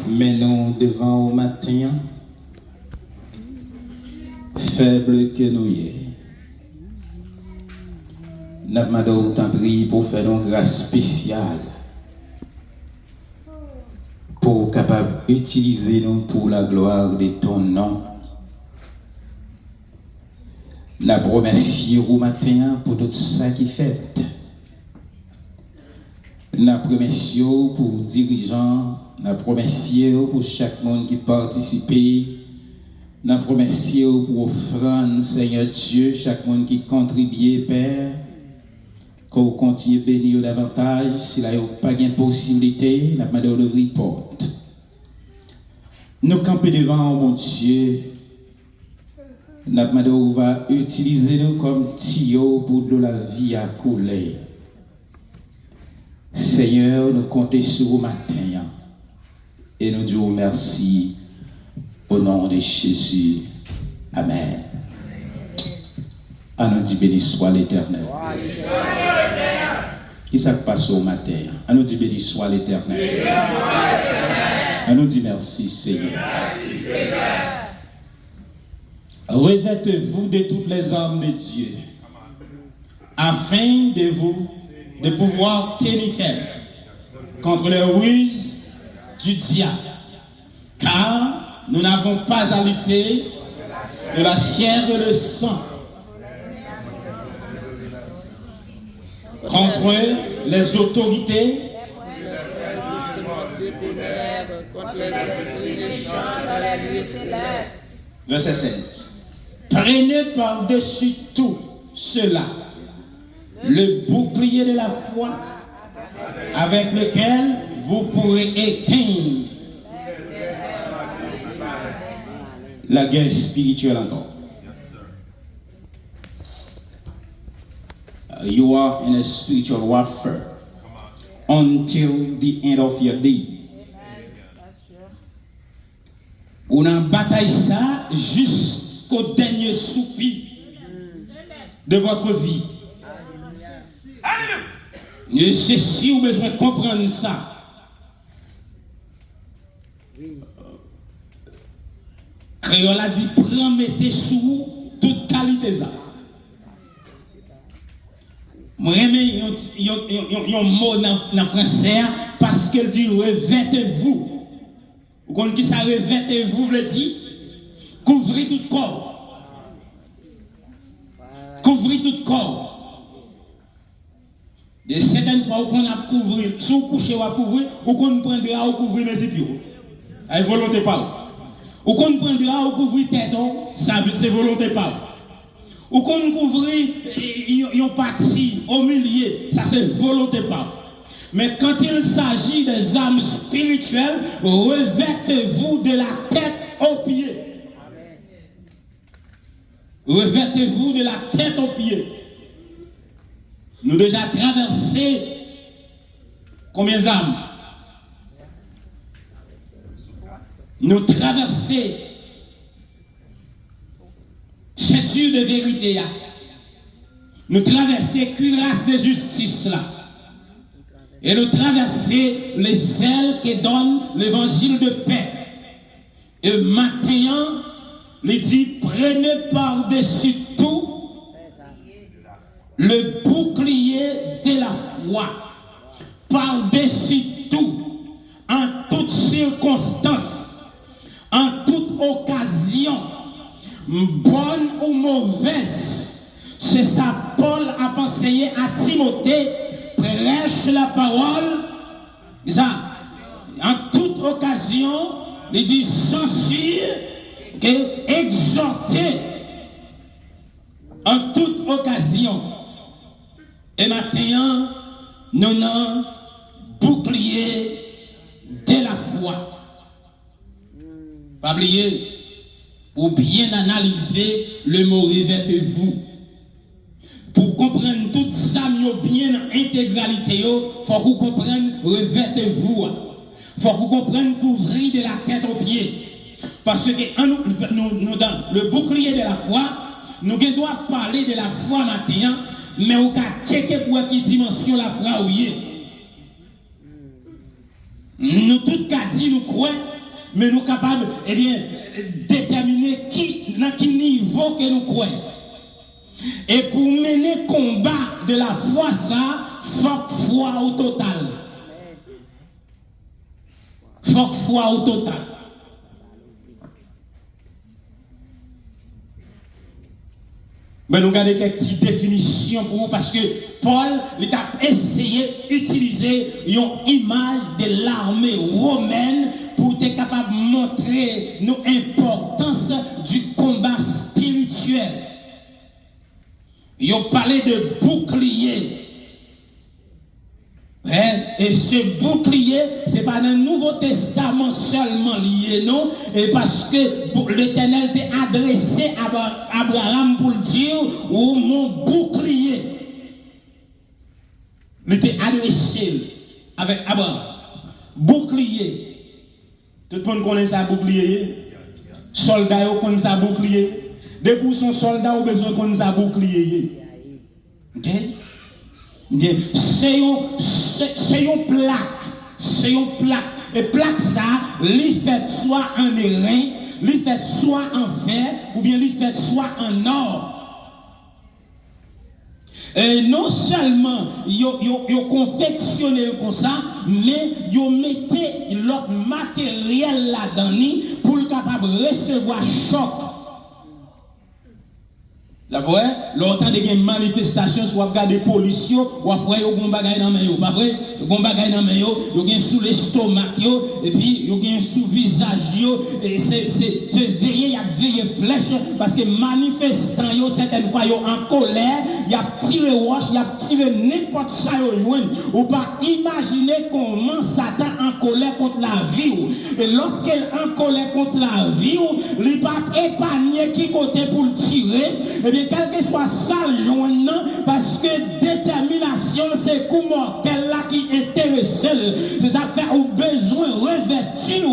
mais nous devant au matin, faible que nous y est. Nous avons autant prié pour faire une grâce spéciale, pour capable d'utiliser nous pour la gloire de ton nom. Nous remercions au matin pour tout ça qui fait. Nous remercions pour les dirigeants, nous remercions pour chaque monde qui participe. Nous remercions pour offrande, Seigneur Dieu, chaque monde qui contribue, Père. Qu'on continue de bénir davantage, s'il n'y a pas de possibilité, nous demandons d'ouvrir porte. Nous camper devant, mon Dieu. Nous demandons va utiliser nous comme tuyau pour de la vie à couler. Seigneur, nous comptons sur vous matin et nous disons merci au nom de Jésus. Amen. À nous dit béni soit l'Éternel. Qui ça passe au matin? À nous dit béni soit l'Éternel. À nous dit merci Seigneur. Revêtez-vous de toutes les armes de Dieu, afin de pouvoir tenir ferme contre les ruses du diable. Car nous n'avons pas à lutter de la chair et le sang, contre les autorités, verset 16. Prenez par-dessus tout cela le bouclier de la foi, avec lequel vous pourrez éteindre la guerre spirituelle encore. You are in a spiritual warfare until the end of your day. On a bataille ça jusqu'au dernier soupir de votre vie. Et c'est si vous avez besoin de comprendre ça. Créole a dit, prends, mettez sous vous toute qualité ça. Moi, il y a un mot dans français parce qu'elle dit revêtez-vous. Vous comprenez qui ça revêtez-vous veut dire couvrez tout corps. Couvrez tout corps. De certaines fois, on a couvert, si vous couchez, on a couvrir, ou qu'on prendra, on couvrir les épaules. C'est volonté pas. Ou qu'on prendra, on couvrir tête, ça c'est volonté pas. Ou qu'on couvrir, ils parti au milieu, ça c'est volonté pas. Mais quand il s'agit des âmes spirituelles, revêtez-vous de la tête aux pieds. Revêtez-vous de la tête aux pieds. Nous déjà traversé combien d'âmes? Nous traversé ceinture de vérité. Nous traversé cuirasse de justice là. Et nous traverser les ailes qui donnent l'évangile de paix. Et maintenant, il dit, prenez par-dessus tout le bouclier de la foi. Par-dessus tout, en toutes circonstances, en toute occasion, bonne ou mauvaise, c'est ça Paul a enseigné à Timothée. Prêche la parole, en toute occasion, il dit censure, exhorter en toute occasion. Et maintenant, nous avons bouclier de la foi. Pas oublier, ou bien analyser le mot revêtez-vous. Pour comprendre tout ça, bien en intégralité, il faut que vous compreniez, revêtez-vous. Il faut que vous compreniez, couvrir de la tête aux pieds. Parce que nous, dans le bouclier de la foi, nous devons parler de la foi maintenant, mais on va checker pour quelle dimension la foi ou est. Nous tous cas dit nous croyons, mais nous capables eh bien déterminer dans quel niveau que nous croyons. Et pour mener combat de la foi ça, faut foi au total. Faut foi au total. Mais nous regardons quelques petites définitions pour vous parce que Paul il a essayé d'utiliser une image de l'armée romaine pour être capable de montrer l'importance du combat spirituel. Il a parlé de bouclier. Et ce bouclier, ce n'est pas dans le Nouveau Testament seulement lié, non? Et parce que l'Éternel t'a adressé à Abraham pour le dire, oh mon bouclier. Il t'a adressé avec Abraham. Bouclier. Tout le monde connaît ça, bouclier. Soldat, on connaît ça, bouclier. Depuis son soldat, on besoin de connaître ça, bouclier. Ok? C'est une plaque. C'est une plaque. Et plaque ça, lui fait soit en airain, lui fait soit en fer, ou bien lui fait soit en or. Et non seulement ils confectionné comme ça, mais ils mettaient l'autre matériel là-dedans pour le capable de recevoir choc. La voix, longtemps de une manifestation, soit regarder pollution, ou après, il y a un bagage dans les mains, pas vrai? Il y a un bagage dans les mains, il y a sous l'estomac, et puis il y a sous le visage, et c'est veiller, il y a veillé flèche, parce que manifestant, certaines fois, ils en colère, il y a tiré roche, il y a tiré n'importe ça, ou pas imaginer comment Satan en colère contre la vie. Et lorsqu'elle en colère contre la vie, il ne va pas épargner qui côté pour le tirer, et bien, quel que soit ça le joint, parce que détermination, c'est coup mortel là qui intéresse. C'est ça fait au besoin revêtir,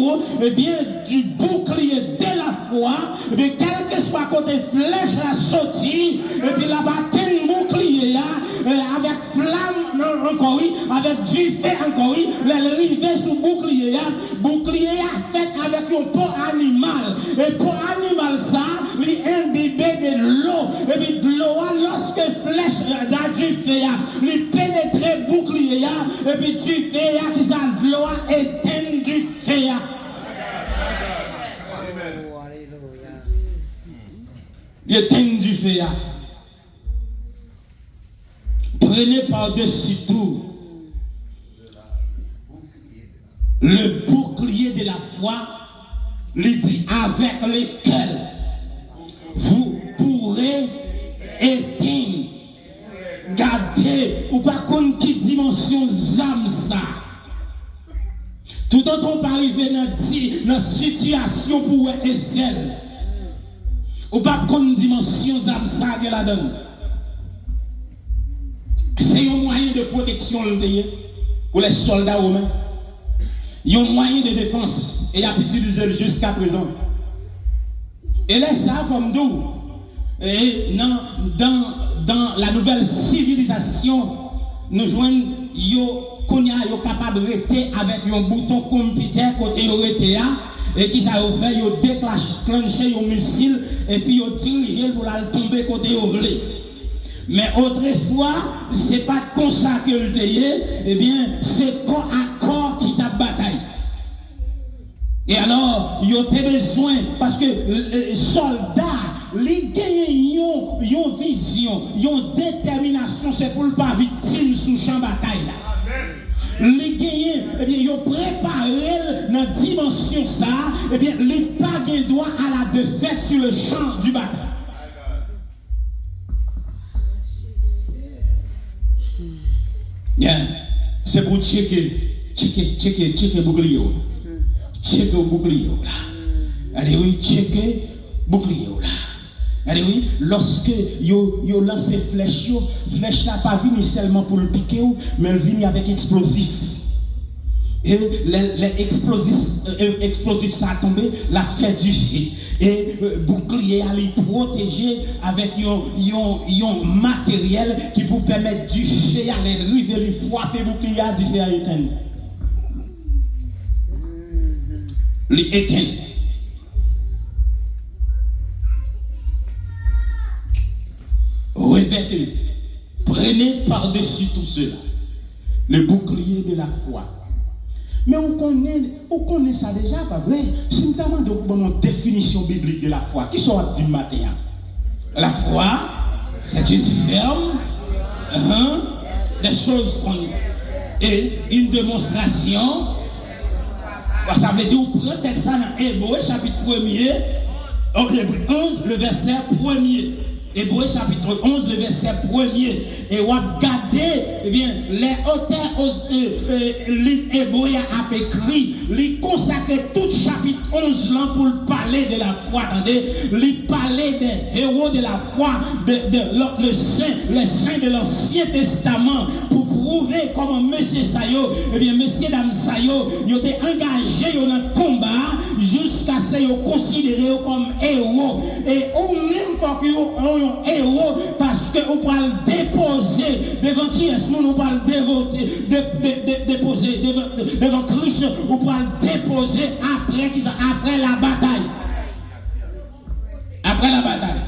et bien, du bouclier de la foi, et bien, quel que soit côté flèche la sortie, et puis la bataille bouclier, avec flamme, encore oui, avec du feu, encore oui, l'arrivée sous bouclier, bouclier fait avec un pot animal, et pot animal ça, il imbibé de l'eau. Et puis de l'eau, lorsque flèche du feu, il pénètre bouclier, et puis du feu, qui ça de l'eau éteint du feu. Il éteint du feu. Prenez par-dessus tout le bouclier de la foi, il dit avec lequel vous pourrez éteindre, garder, ou pas contre qui dimension âme ça. Tout autant on peut arriver dans la situation pour Eiffel, ou pas contre dimension âme ça que la donne. C'est un moyen de protection pour les soldats romains. Il y a un moyen de défense et il a utilisé jusqu'à présent. Et là, ça, comme d'où? Et dans la nouvelle civilisation, nous joignons qu'on est capable de rester avec un bouton computer côté RTA et qui ça fait, ils déclenché un missile et puis ils dirigé pour la tomber côté orlé. Mais autrefois, ce n'est pas comme ça que le théier, eh bien, c'est corps à corps qui t'a bataille. Et alors, il y a besoin, parce que les soldats, les gagnent une vision, une détermination, c'est pour ne pas victime sous champ de bataille. Les gagnent, eh bien, ils ont préparé dans la dimension ça, eh bien, les pas gagnent droit à la défaite sur le champ du bataille. Yeah. C'est pour checker bouclier. Checker bouclier. Allez oui, checker bouclier. Allez oui, lorsque yo lancé flèche là pas venu seulement pour le piquer, mais elle vient avec explosif. Et les explosifs ça a tombé, la fait du feu. Et bouclier à les protéger avec un matériel qui peut permettre du feu à l'arrivée, lui frapper bouclier du feu à éteindre. les éteindre. Revêtez-vous. Prenez par-dessus tout cela le bouclier de la foi. Mais on connaît ça déjà, pas vrai? Si nous demandons une définition biblique de la foi, qui sont dit matin? La foi, c'est une ferme, des choses qu'on et une démonstration. Ça veut dire, vous prenez ça dans Hébreu, chapitre 1er, Hébreu 11, le verset 1er. Hébreu chapitre 11, le verset 1er. Et on va regarder, eh bien, les auteurs Hébreu a écrit, ils consacrent tout chapitre 11 là pour parler de la foi. Attendez, ils parler des héros de la foi, les saints de l'Ancien Testament, pour prouver comment monsieur Sayo, eh bien, monsieur Dame Sayo, ils ont été engagés dans le combat jusqu'à ce qu'ils soient considérés comme héros. Et au même fois qu'ils ont héros parce qu'on peut le déposer devant qui est-ce qu'on peut le déposer devant Christ, on peut le déposer après la bataille. Après la bataille.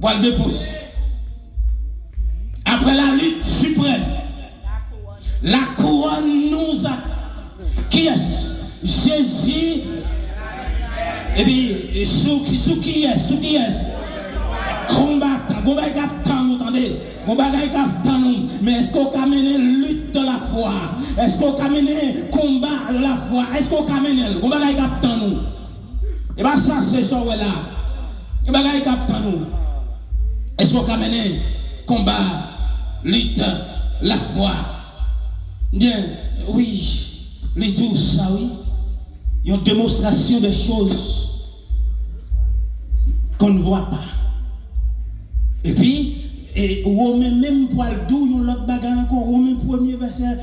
On peut le déposer. Après la lutte suprême. La couronne nous a. Qui est-ce? Jésus. Et puis, sous qui est? Combattant, vous entendez? Mais est-ce qu'on a mené lutte de la foi? Est-ce qu'on a mené combat de la foi? Est-ce qu'on a mené nous? Et bien ça c'est ça là. Et bien nous. Est-ce qu'on a mené combat, lutte, la foi? Bien, oui, les tout ça oui. Il y a une démonstration des choses qu'on ne voit pas. Et puis, Romain même pour le dou, il y a l'autre bagarre encore. Romain premier verset,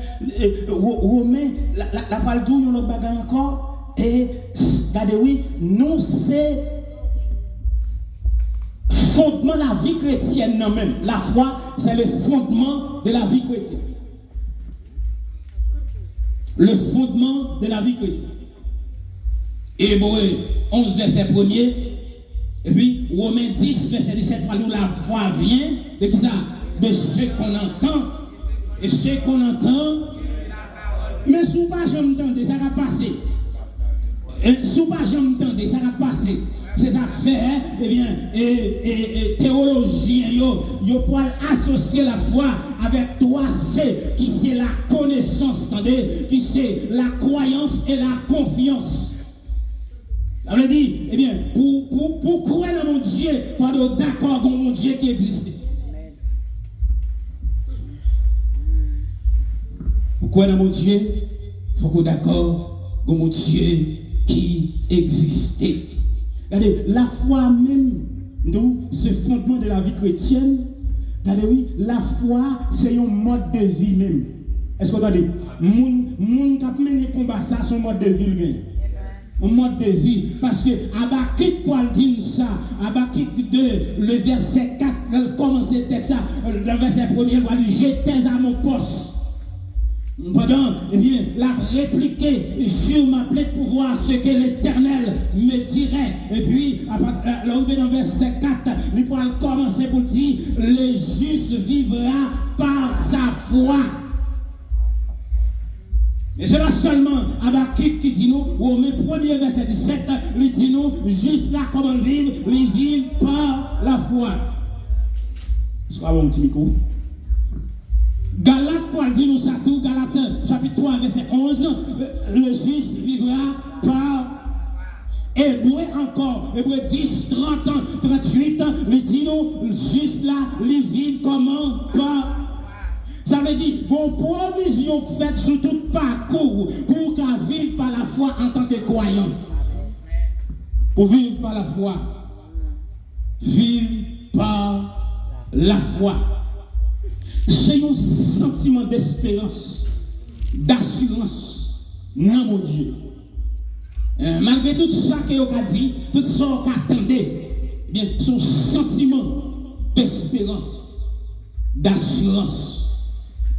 Romain, la poil dou, il y a l'autre bagarre encore. Et, regardez, oui, nous c'est fondement de la vie chrétienne non même. La foi, c'est le fondement de la vie chrétienne. Le fondement de la vie chrétienne. Hébreu 11, verset 1er. Et puis, Romains 10, verset 17, où la foi vient de qui ça? De ce qu'on entend. Et ce qu'on entend, mais sous pas jamais entendre, ça va passer. Sous pas jamais entendre, ça va passer. C'est ça que fait, eh bien, théologiens, ils peuvent associer la foi avec trois C, qui c'est la connaissance, attendez, qui c'est la croyance et la confiance. Ça veut dire, eh bien, pour croire dans mon Dieu, il faut être d'accord avec mon Dieu qui existe. Pour croire dans mon Dieu, il faut être d'accord avec mon Dieu qui existe. Regardez, la foi même, nous, ce fondement de la vie chrétienne, regardez, oui, la foi, c'est un mode de vie même. Est-ce que vous entendez? Moun qui a mené le combat, ça, c'est un mode de vie. Un mode de vie. Parce que Habakkuk pour dire ça, Habakkuk 2, le verset 4, elle commence le texte, le verset 1er, elle va dire, j'étais à mon poste. Pendant, eh bien, la répliquer sur ma plaie pour voir ce que l'Éternel me dirait. Et puis, là, on va dans verset 4, il pourra commencer pour dire, le juste vivra par sa foi. Et c'est pas seulement Habakkuk qui dit nous, au premier verset 17, il dit nous, juste là, comment vivre, ils vivent par la foi. Est-ce qu'on a un petit micro? Galate pour dire nous ça tout, Galate chapitre 3 verset 11, le juste vivra par Hébreu encore, Hébreu 10, 30, 38, il dit nous juste là, ils vivent comment? Par. Ça veut dire, bon provision faite sur tout parcours pour qu'à vivre par la foi en tant que croyant. Pour vivre par la foi. Vivre par la foi. C'est un sentiment d'espérance, d'assurance dans mon Dieu. Malgré tout ça que vous avez dit, tout ça que vous attendez, bien, son sentiment d'espérance, d'assurance,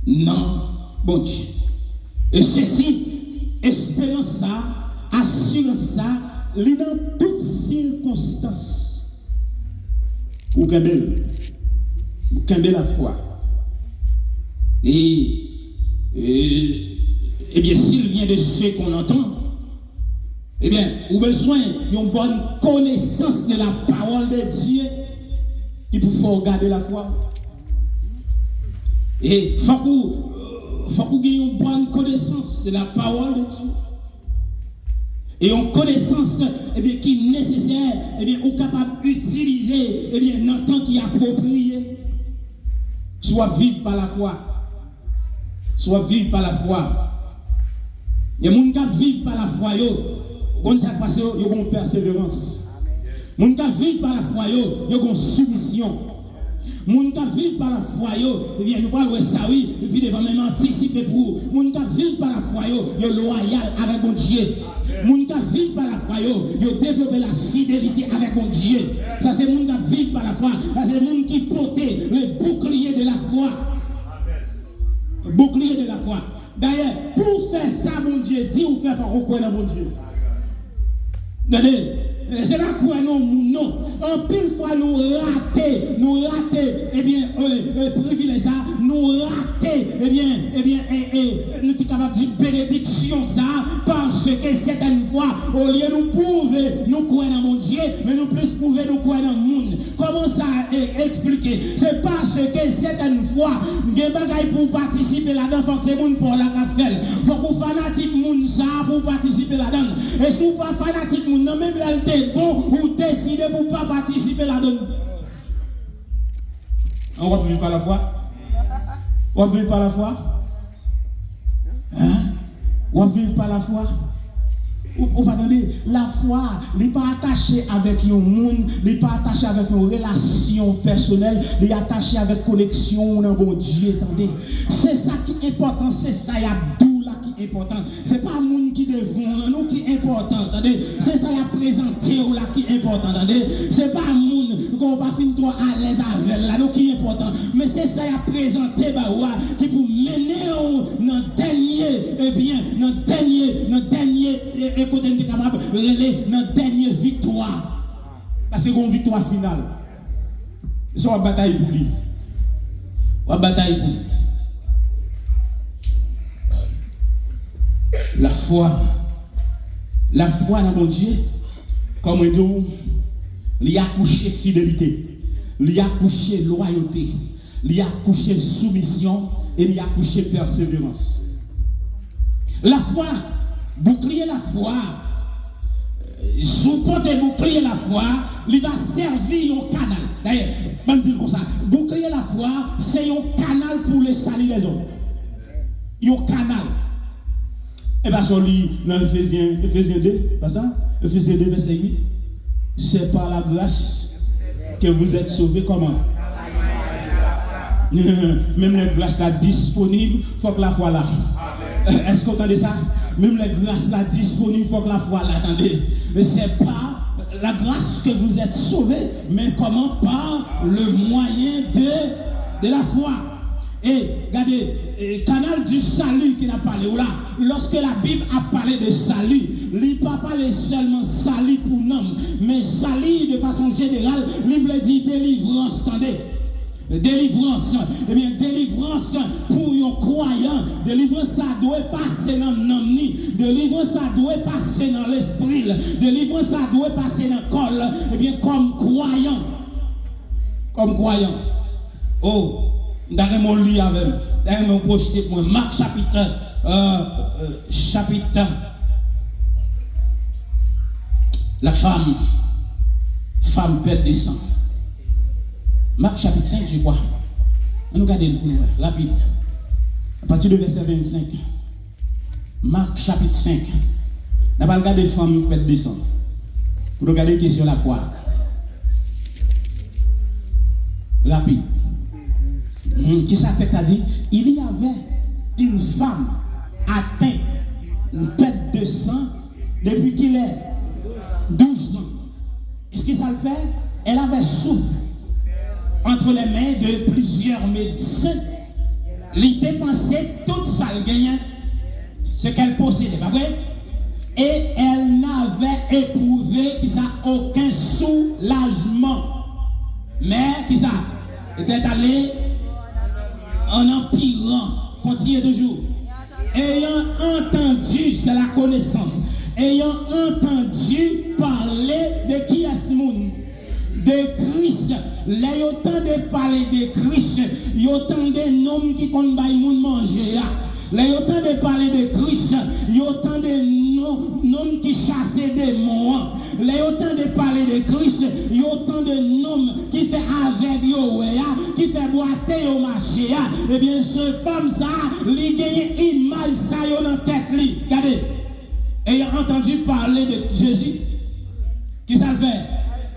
non, bon Dieu. Et ceci, espérance ça, assurance ça, il dans toutes circonstances. Pour garder la foi. Et bien, s'il vient de ce qu'on entend, eh bien, vous avez besoin d'une bonne connaissance de la parole de Dieu qui pour faire garder la foi. Et il faut que vous ayez une bonne connaissance de la parole de Dieu. Et une connaissance qui est nécessaire, ou capable d'utiliser dans le temps qui est approprié. Soit vivre par la foi. Soit vivre par la foi. Il y a des gens qui vivent par la foi. Quand ça passe, ils ont une persévérance. Les gens qui vivent par la foi, ils ont une submission. Les gens qui vivent par la foi, nous parlons ça, oui, et puis devant même anticiper pour vous. Les gens qui vivent par la foi, ils sont loyaux avec mon Dieu. Les gens qui vivent par la foi, ils ont développé la fidélité avec mon Dieu. Ça, c'est les gens qui vivent par la foi. Ça, c'est les gens qui portent le bouclier de la foi. Le bouclier de la foi. D'ailleurs, pour faire ça, mon Dieu, dis ou faire reconnaître dans mon Dieu. C'est pas quoi non. En pile fois nous rater, privilège ça, nous rater, nous sommes capables de dire bénédiction ça, parce que certaines fois, au lieu de nous prouver, nous croyons dans mon Dieu, mais nous plus prouver, nous croyons dans le monde. Comment ça expliquer? C'est parce que certaines fois, nous avons pour participer là-dedans, il faut que c'est le monde pour la faire. Il faut qu'on fanatique monde ça pour participer là-dedans. Et si vous pas fanatique monde, même là, bon, ou décider pour ne pas participer là-dedans. On va vivre par la foi. On va vivre par la foi. Hein? On va vivre par la foi. Ou pas attendez, la foi, n'est pas attachée avec un monde, n'est pas attachée avec une relation personnelle, n'est attaché avec connexion dans bon Dieu. Attendez, c'est ça qui est important, c'est ça, il y a tout là qui est important. C'est pas le monde qui devant nous qui est important. Attendez, c'est ça, il y a présenté là qui est important. Attendez, c'est pas le monde qu'on va finir trop à l'aise avec là, nous qui est important. Mais c'est ça, il y a présenté qui pour mener dans dernier écoutez nous capable relais notre dernière victoire parce que une victoire finale c'est une bataille pour lui la foi dans mon Dieu comme on dit il y a couché fidélité il y a couché loyauté il y a couché soumission et il y a couché persévérance. La foi bouclier la foi, supporter bouclier la foi, il va servir un canal. D'ailleurs, je vais dire comme ça, bouclier la foi, c'est un canal pour le salut des hommes. Un canal. Et bien, on lit dans Ephésiens 2, pas ça? Ephésiens 2, verset 8. C'est par la grâce que vous êtes sauvés comment? Même la grâce là disponible, il faut que la foi là. Est-ce que vous entendez ça? Même la grâce là disponible, il faut que la foi là, attendez. Mais c'est pas la grâce que vous êtes sauvés, mais comment? Par le moyen de la foi. Et regardez, canal du salut qu'il a parlé, ou là, lorsque la Bible a parlé de salut, il n'a pas parlé seulement salut pour l'homme, mais salut de façon générale, il veut dire délivrance, attendez. Délivrance, délivrance pour un croyant, délivrance ça doit passer dans l'homme, délivrance ça doit passer dans l'esprit, délivrance ça doit passer dans le corps, comme croyant. Oh, d'ailleurs mon lit avec, d'ailleurs mon projeté pour Marc chapitre, la femme perd du sang. Marc chapitre 5, je crois. On nous regarde pour nous, rapide. À partir de verset 25. Marc chapitre 5. On va regarder femmes pète de sang. Pour nous regarder question la foi. Rapide. Qui ça texte a dit? Il y avait une femme atteinte une pète de sang depuis qu'il est 12 ans. Est-ce que ça le fait? Elle avait souffert entre les mains de plusieurs médecins. Elle dépensait tout ça, ce qu'elle possédait, pas vrai? Et elle éprouvé qui ça aucun soulagement. Mais qui ça était allé en empirant. Continuez toujours. Ayant entendu, c'est la connaissance. Ayant entendu parler de qui est ce monde? De Christ. Là, il y a autant de parler de Christ. Il y a autant de noms qui comptent par le monde manger. Là, il y a autant de parler de Christ. Il y a autant de noms qui chassent des démons. Là, il y a autant de parler de Christ. Il y a autant de noms qui fait avec yo, qui fait boiter au marché. Eh bien, ce femme, ça, il gagne une image, ça, dans la tête. Regardez. Ayant entendu parler de Jésus, qui ça le fait?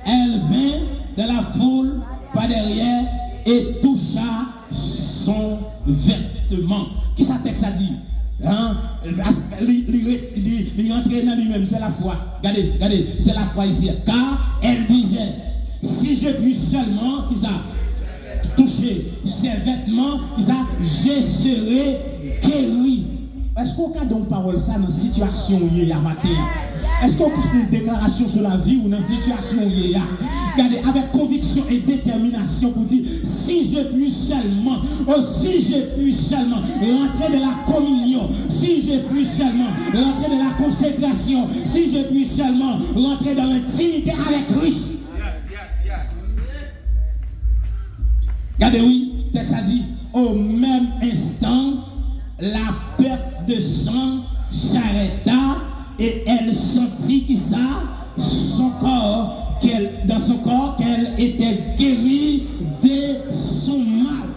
Elle vint de la foule par derrière et toucha son vêtement. Qui ça texte a dit? Hein? Il rentre dans lui-même, c'est la foi. Regardez, c'est la foi ici. Car elle disait, si je puis seulement, qui ça, toucher ses vêtements, qui ça, je serai guéri. Est-ce qu'on a donc parole ça dans la situation où il y a matin? Est-ce qu'on fait une déclaration sur la vie ou dans la situation où il y a? Regardez, avec conviction et détermination pour dire, si je puis seulement, si je puis seulement rentrer de la communion, si je puis seulement rentrer de la consécration, si je puis seulement rentrer dans l'intimité avec Christ. Regardez, oui, le texte a dit, au même instant, la perte de sang s'arrêta et elle sentit que ça, dans son corps, qu'elle était guérie de son mal.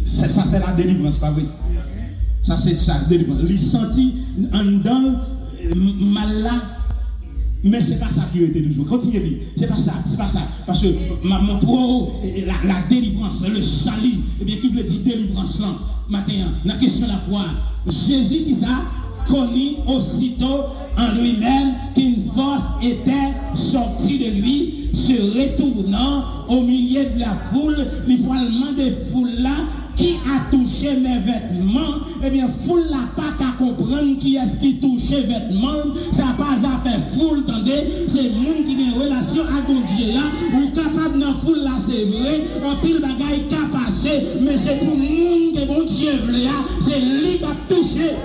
Ça c'est la délivrance, pas vrai? Ça c'est ça, délivrance. Il sentit en dedans mal là. Mais ce n'est pas ça qui était toujours. Continuez, c'est pas ça. Parce que mon trop, la délivrance, le salut, eh bien, qui veut dire délivrance là, matin, la question de la foi. Jésus qui ça connut aussitôt en lui-même qu'une force était sortie de lui, se retournant au milieu de la foule, l'évoilement des foules là, qui a touché mes vêtements, eh bien, foule n'a pas qu'à comprendre qui est-ce qui touche les vêtements, ça n'a pas à faire foule, attendez, c'est le monde qui a une relation avec mon Dieu là, ou capable dans foule là, c'est vrai, en pile bagaille qui a passé, mais c'est pour le monde que mon Dieu là, c'est lui qui a touché.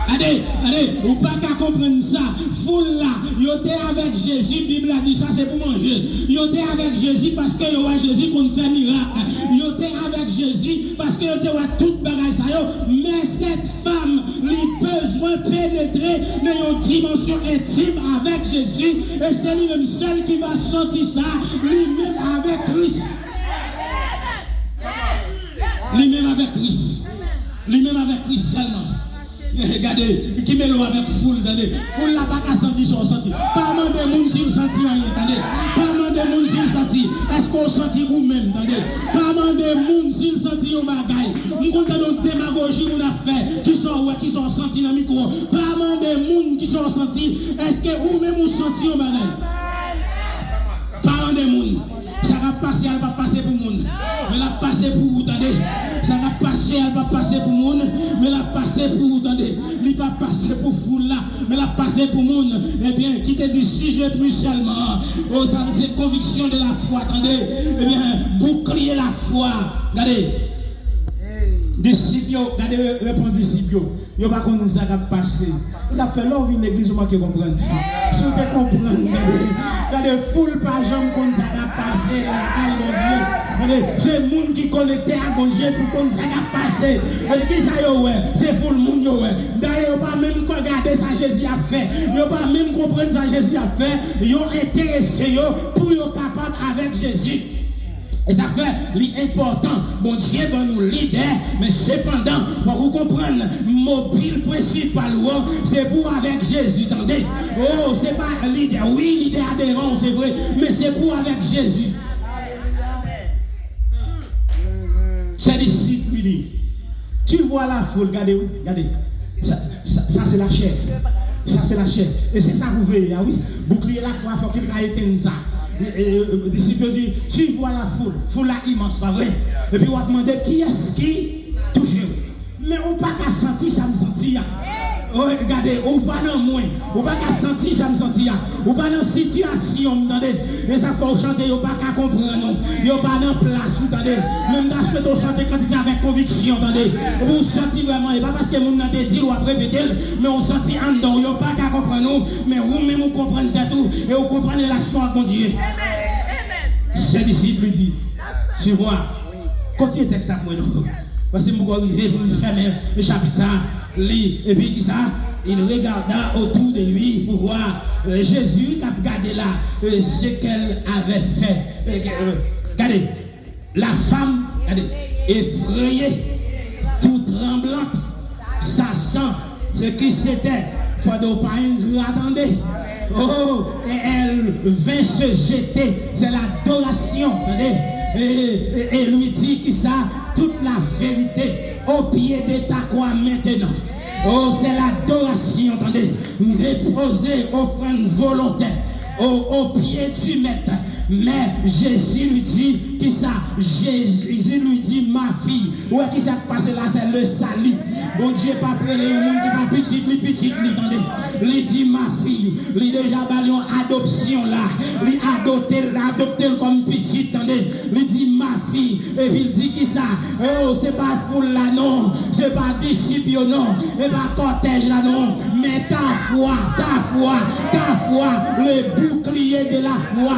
Allez, ou pas qu'à comprendre ça. Foule là, yo était avec Jésus, Bible a dit ça, c'est pour manger. Yo était avec Jésus parce que yo a Jésus qu'on fait miracle. Yo était avec Jésus parce que yo était toute bagaille ça yo. Mais cette femme, il besoin pénétrer dans une dimension intime avec Jésus. Et c'est lui-même seul qui va sentir ça, lui-même avec Christ. Lui-même avec Christ. Lui-même avec Christ seulement. Regardez, qui met l'eau avec foule, attendez. Foule n'a pas qu'à sentir son senti. Pas mal de monde s'il sentit rien, attendez. Pas mal de monde s'il sentit. Est-ce qu'on sentit vous-même, attendez. Pas mal de monde s'il sentit au bagaille. On compte dans démagogie qu'on a fait, qui sont sentis dans le micro. Pas mal de monde qui sont sentis. Est-ce que vous-même vous sentez au bagaille? Pas mal de monde. Ça va passer, elle va passer pour le monde. Mais elle va passer pour vous, attendez. Ça va passer, elle va passer pour le monde. Mais elle va passer pour vous, attendez. Elle va passer pour foule là. Mais elle va passer pour le monde. Eh bien, qui te dit si je puis seulement. Oh, ça c'est conviction de la foi, attendez. Eh bien, bouclier la foi. Regardez. Disciples, regardez réponse disciples. Yo pas connaître ça va passer. Ça fait l'envie une église ou qui comprendre. Si vous te comprendre, regardez foule par jambe comme ça va passer là, mon Dieu. Regardez, c'est monde qui connecté à mon Dieu pour comme ça va passer. Qui ça yo ouais, c'est foule monde yo ouais. D'ailleurs pas même regarder ça Jésus a fait. Yo pas même comprendre ça Jésus a fait. Yo intéressé yo pour yo capable avec Jésus. Et ça fait l'important, bon Dieu va nous leader, mais cependant, il faut vous comprendre, mobile principal, c'est pour avec Jésus, attendez. Oh, c'est pas leader, oui, leader adhérent, c'est vrai, mais c'est pour avec Jésus. C'est disciple, tu vois la foule, regardez, ça c'est la chair. Ça c'est la chair. Et c'est ça que vous voyez, oui. Bouclier la foi, il faut qu'il éteigne ça. Le disciple dit, tu vois la foule là immense, pas vrai? Et puis on va demander qui est-ce qui touche. Mais on n'a pas qu'à sentir, ça me sentit. regardez, ou pas dans moins, ou pas qu'à sentir ça me sentir, ou pas dans situation, entendez, et ça faut chanter, ou pas qu'à comprendre, ou pas dans place, entendez, même dans ce que vous chantez quand avec conviction, entendez, vous sentez vraiment, et pas parce que vous n'avez dit ou après répéter, mais on sentit en dedans, ou pas qu'à comprendre, mais vous-même vous comprenez tout, et vous comprenez la relation avec Dieu. Ses disciples disent, tu vois, continuez le texte à moi, parce que je vais arriver pour me fermer le chapitre, et puis qui ça, il regarda autour de lui pour voir Jésus qui a regardé là ce qu'elle avait fait. Regardez, la femme, regardez, effrayée, toute tremblante, sachant ce qui c'était, il ne faut pas attendre. Oh, et elle vint se jeter, c'est l'adoration, attendez, et lui dit que ça, toute la vérité au pied de ta croix maintenant. Oh, c'est l'adoration, attendez, déposer offrande volontaire au pied du maître. Mais Jésus lui dit, qui ça? Jésus lui dit, ma fille. Ouais, qui ça passe là, c'est le salut. Bon Dieu, pas prêt, les gens qui pas petit, attendez. Il dit, ma fille. Il déjà ballon adoption là. Il adopté comme petit, attendez. Il dit, ma fille. Et puis il dit, qui ça? Oh, c'est pas foule là, non. C'est pas disciple, non. C'est pas cortège là, non. Mais ta foi, le bouclier de la foi.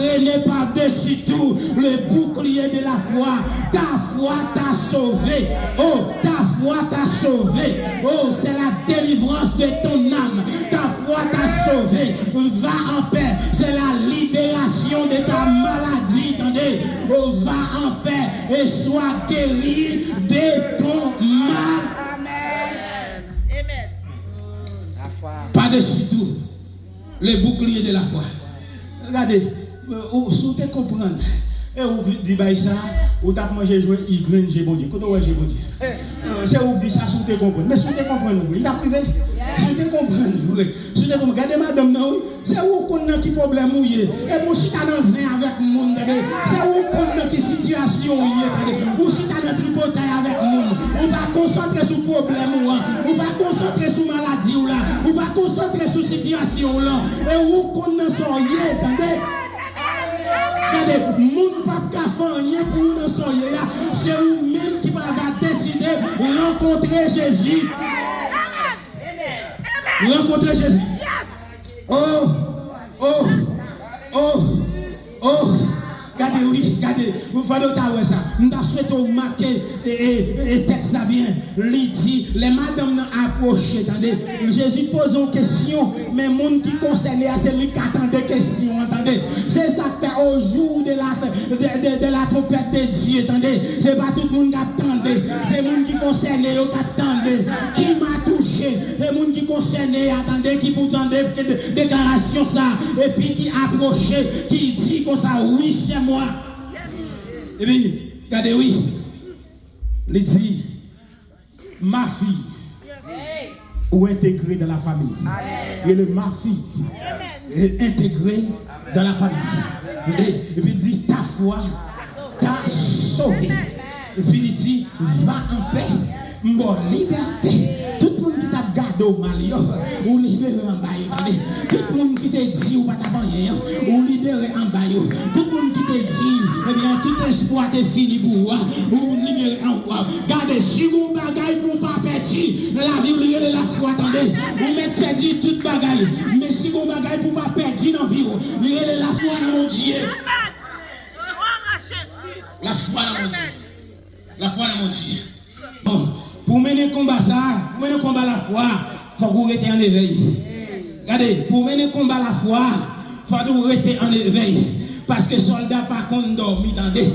Prenez par-dessus tout le bouclier de la foi. Ta foi t'a sauvé. Oh, ta foi t'a sauvé. Oh, c'est la délivrance de ton âme. Ta foi t'a sauvé. Va en paix. C'est la libération de ta maladie. Attendez. Oh, va en paix et sois guéri de ton mal. Amen. Amen. Par-dessus tout le bouclier de la foi. Regardez. Si vous comprenez, et vous dites ça, vous avez mangé jouer Y, j'ai bon Dieu. Quand vous avez bon Dieu. C'est vous dites ça, si vous comprenez. Mais si vous comprenez, il a privé. Si vous comprenez, si vous comprenez, regardez madame, c'est vous qui avez un problème. Et vous si vous êtes dans un avec le monde, c'est vous qui avez une situation. Vous si vous êtes dans un tripotaille avec le monde. Vous ne pas concentrer sur le problème. Vous ne pas concentrer sur la maladie. Vous ne pas concentrer sur la situation. Et vous qui avez attendez. Regardez, mon pape qui a fait rien pour nous soyez là, c'est vous-même qui va décider de rencontrer Jésus. Rencontrer Jésus. Oh, oh, oh, oh. Regardez, oui, regardez, vous faites ça. Nous avons souhaité marquer et texte ça bien. Dit, les madames ont approché. Attendez, Jésus pose une question, mais les gens qui concernent, c'est lui qui attend des questions. Attendez, c'est ça qui fait au jour de la trompette de Dieu. Attendez, c'est pas tout le monde qui attend. C'est les gens qui concernent qui attendent. Qui m'a touché, les gens qui concernent, attendez, qui pourtant des déclarations ça, et puis qui approché, qui dit comme ça, oui, c'est moi. Et puis, regardez, oui, il dit, ma fille, ou intégrée dans la famille. Et le ma fille, est intégrée dans la famille. Et puis il dit, ta foi t'a sauvé. Et puis il dit, va en paix, mon liberté. Tout le monde qui t'a gardé au mal, ou libéré en bas. Tout le monde qui t'a dit, ou pas t'abandonner, ou libéré en bas. Tout le monde qui t'a dit, eh bien, tout espoir est fini pour moi, ou libéré en bas. Gardez, si vous bagaille pour pas perdre dans la vie, vous libérez la foi, attendez. Vous mettez perdu toute bagaille. Mais si vous bagaille pour pas perdre dans la vie, vous libérez la foi dans mon Dieu. La foi dans mon Dieu. La foi dans mon Dieu. Bon, pour mener le combat ça, pour mener le combat la foi, il faut que vous restez en éveil. Regardez, pour mener le combat la foi, il faut que vous restez en éveil. Parce que les soldats pas qu'on dormi, attendez.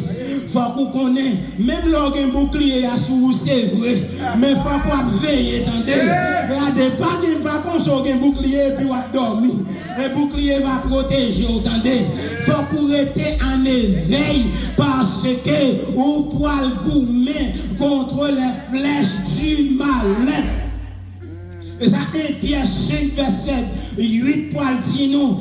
Il faut qu'on connaisse, même l'organe bouclier à sous c'est vrai. Mais il faut qu'on veille, attendez. Regardez, pas penser au bouclier et puis on dormir. Le bouclier va protéger, attendez. Il faut qu'on reste en éveil parce que on poil gourmet contre les flèches du malin. Et ça, 1 Pierre 5, verset 8, poil dit nous,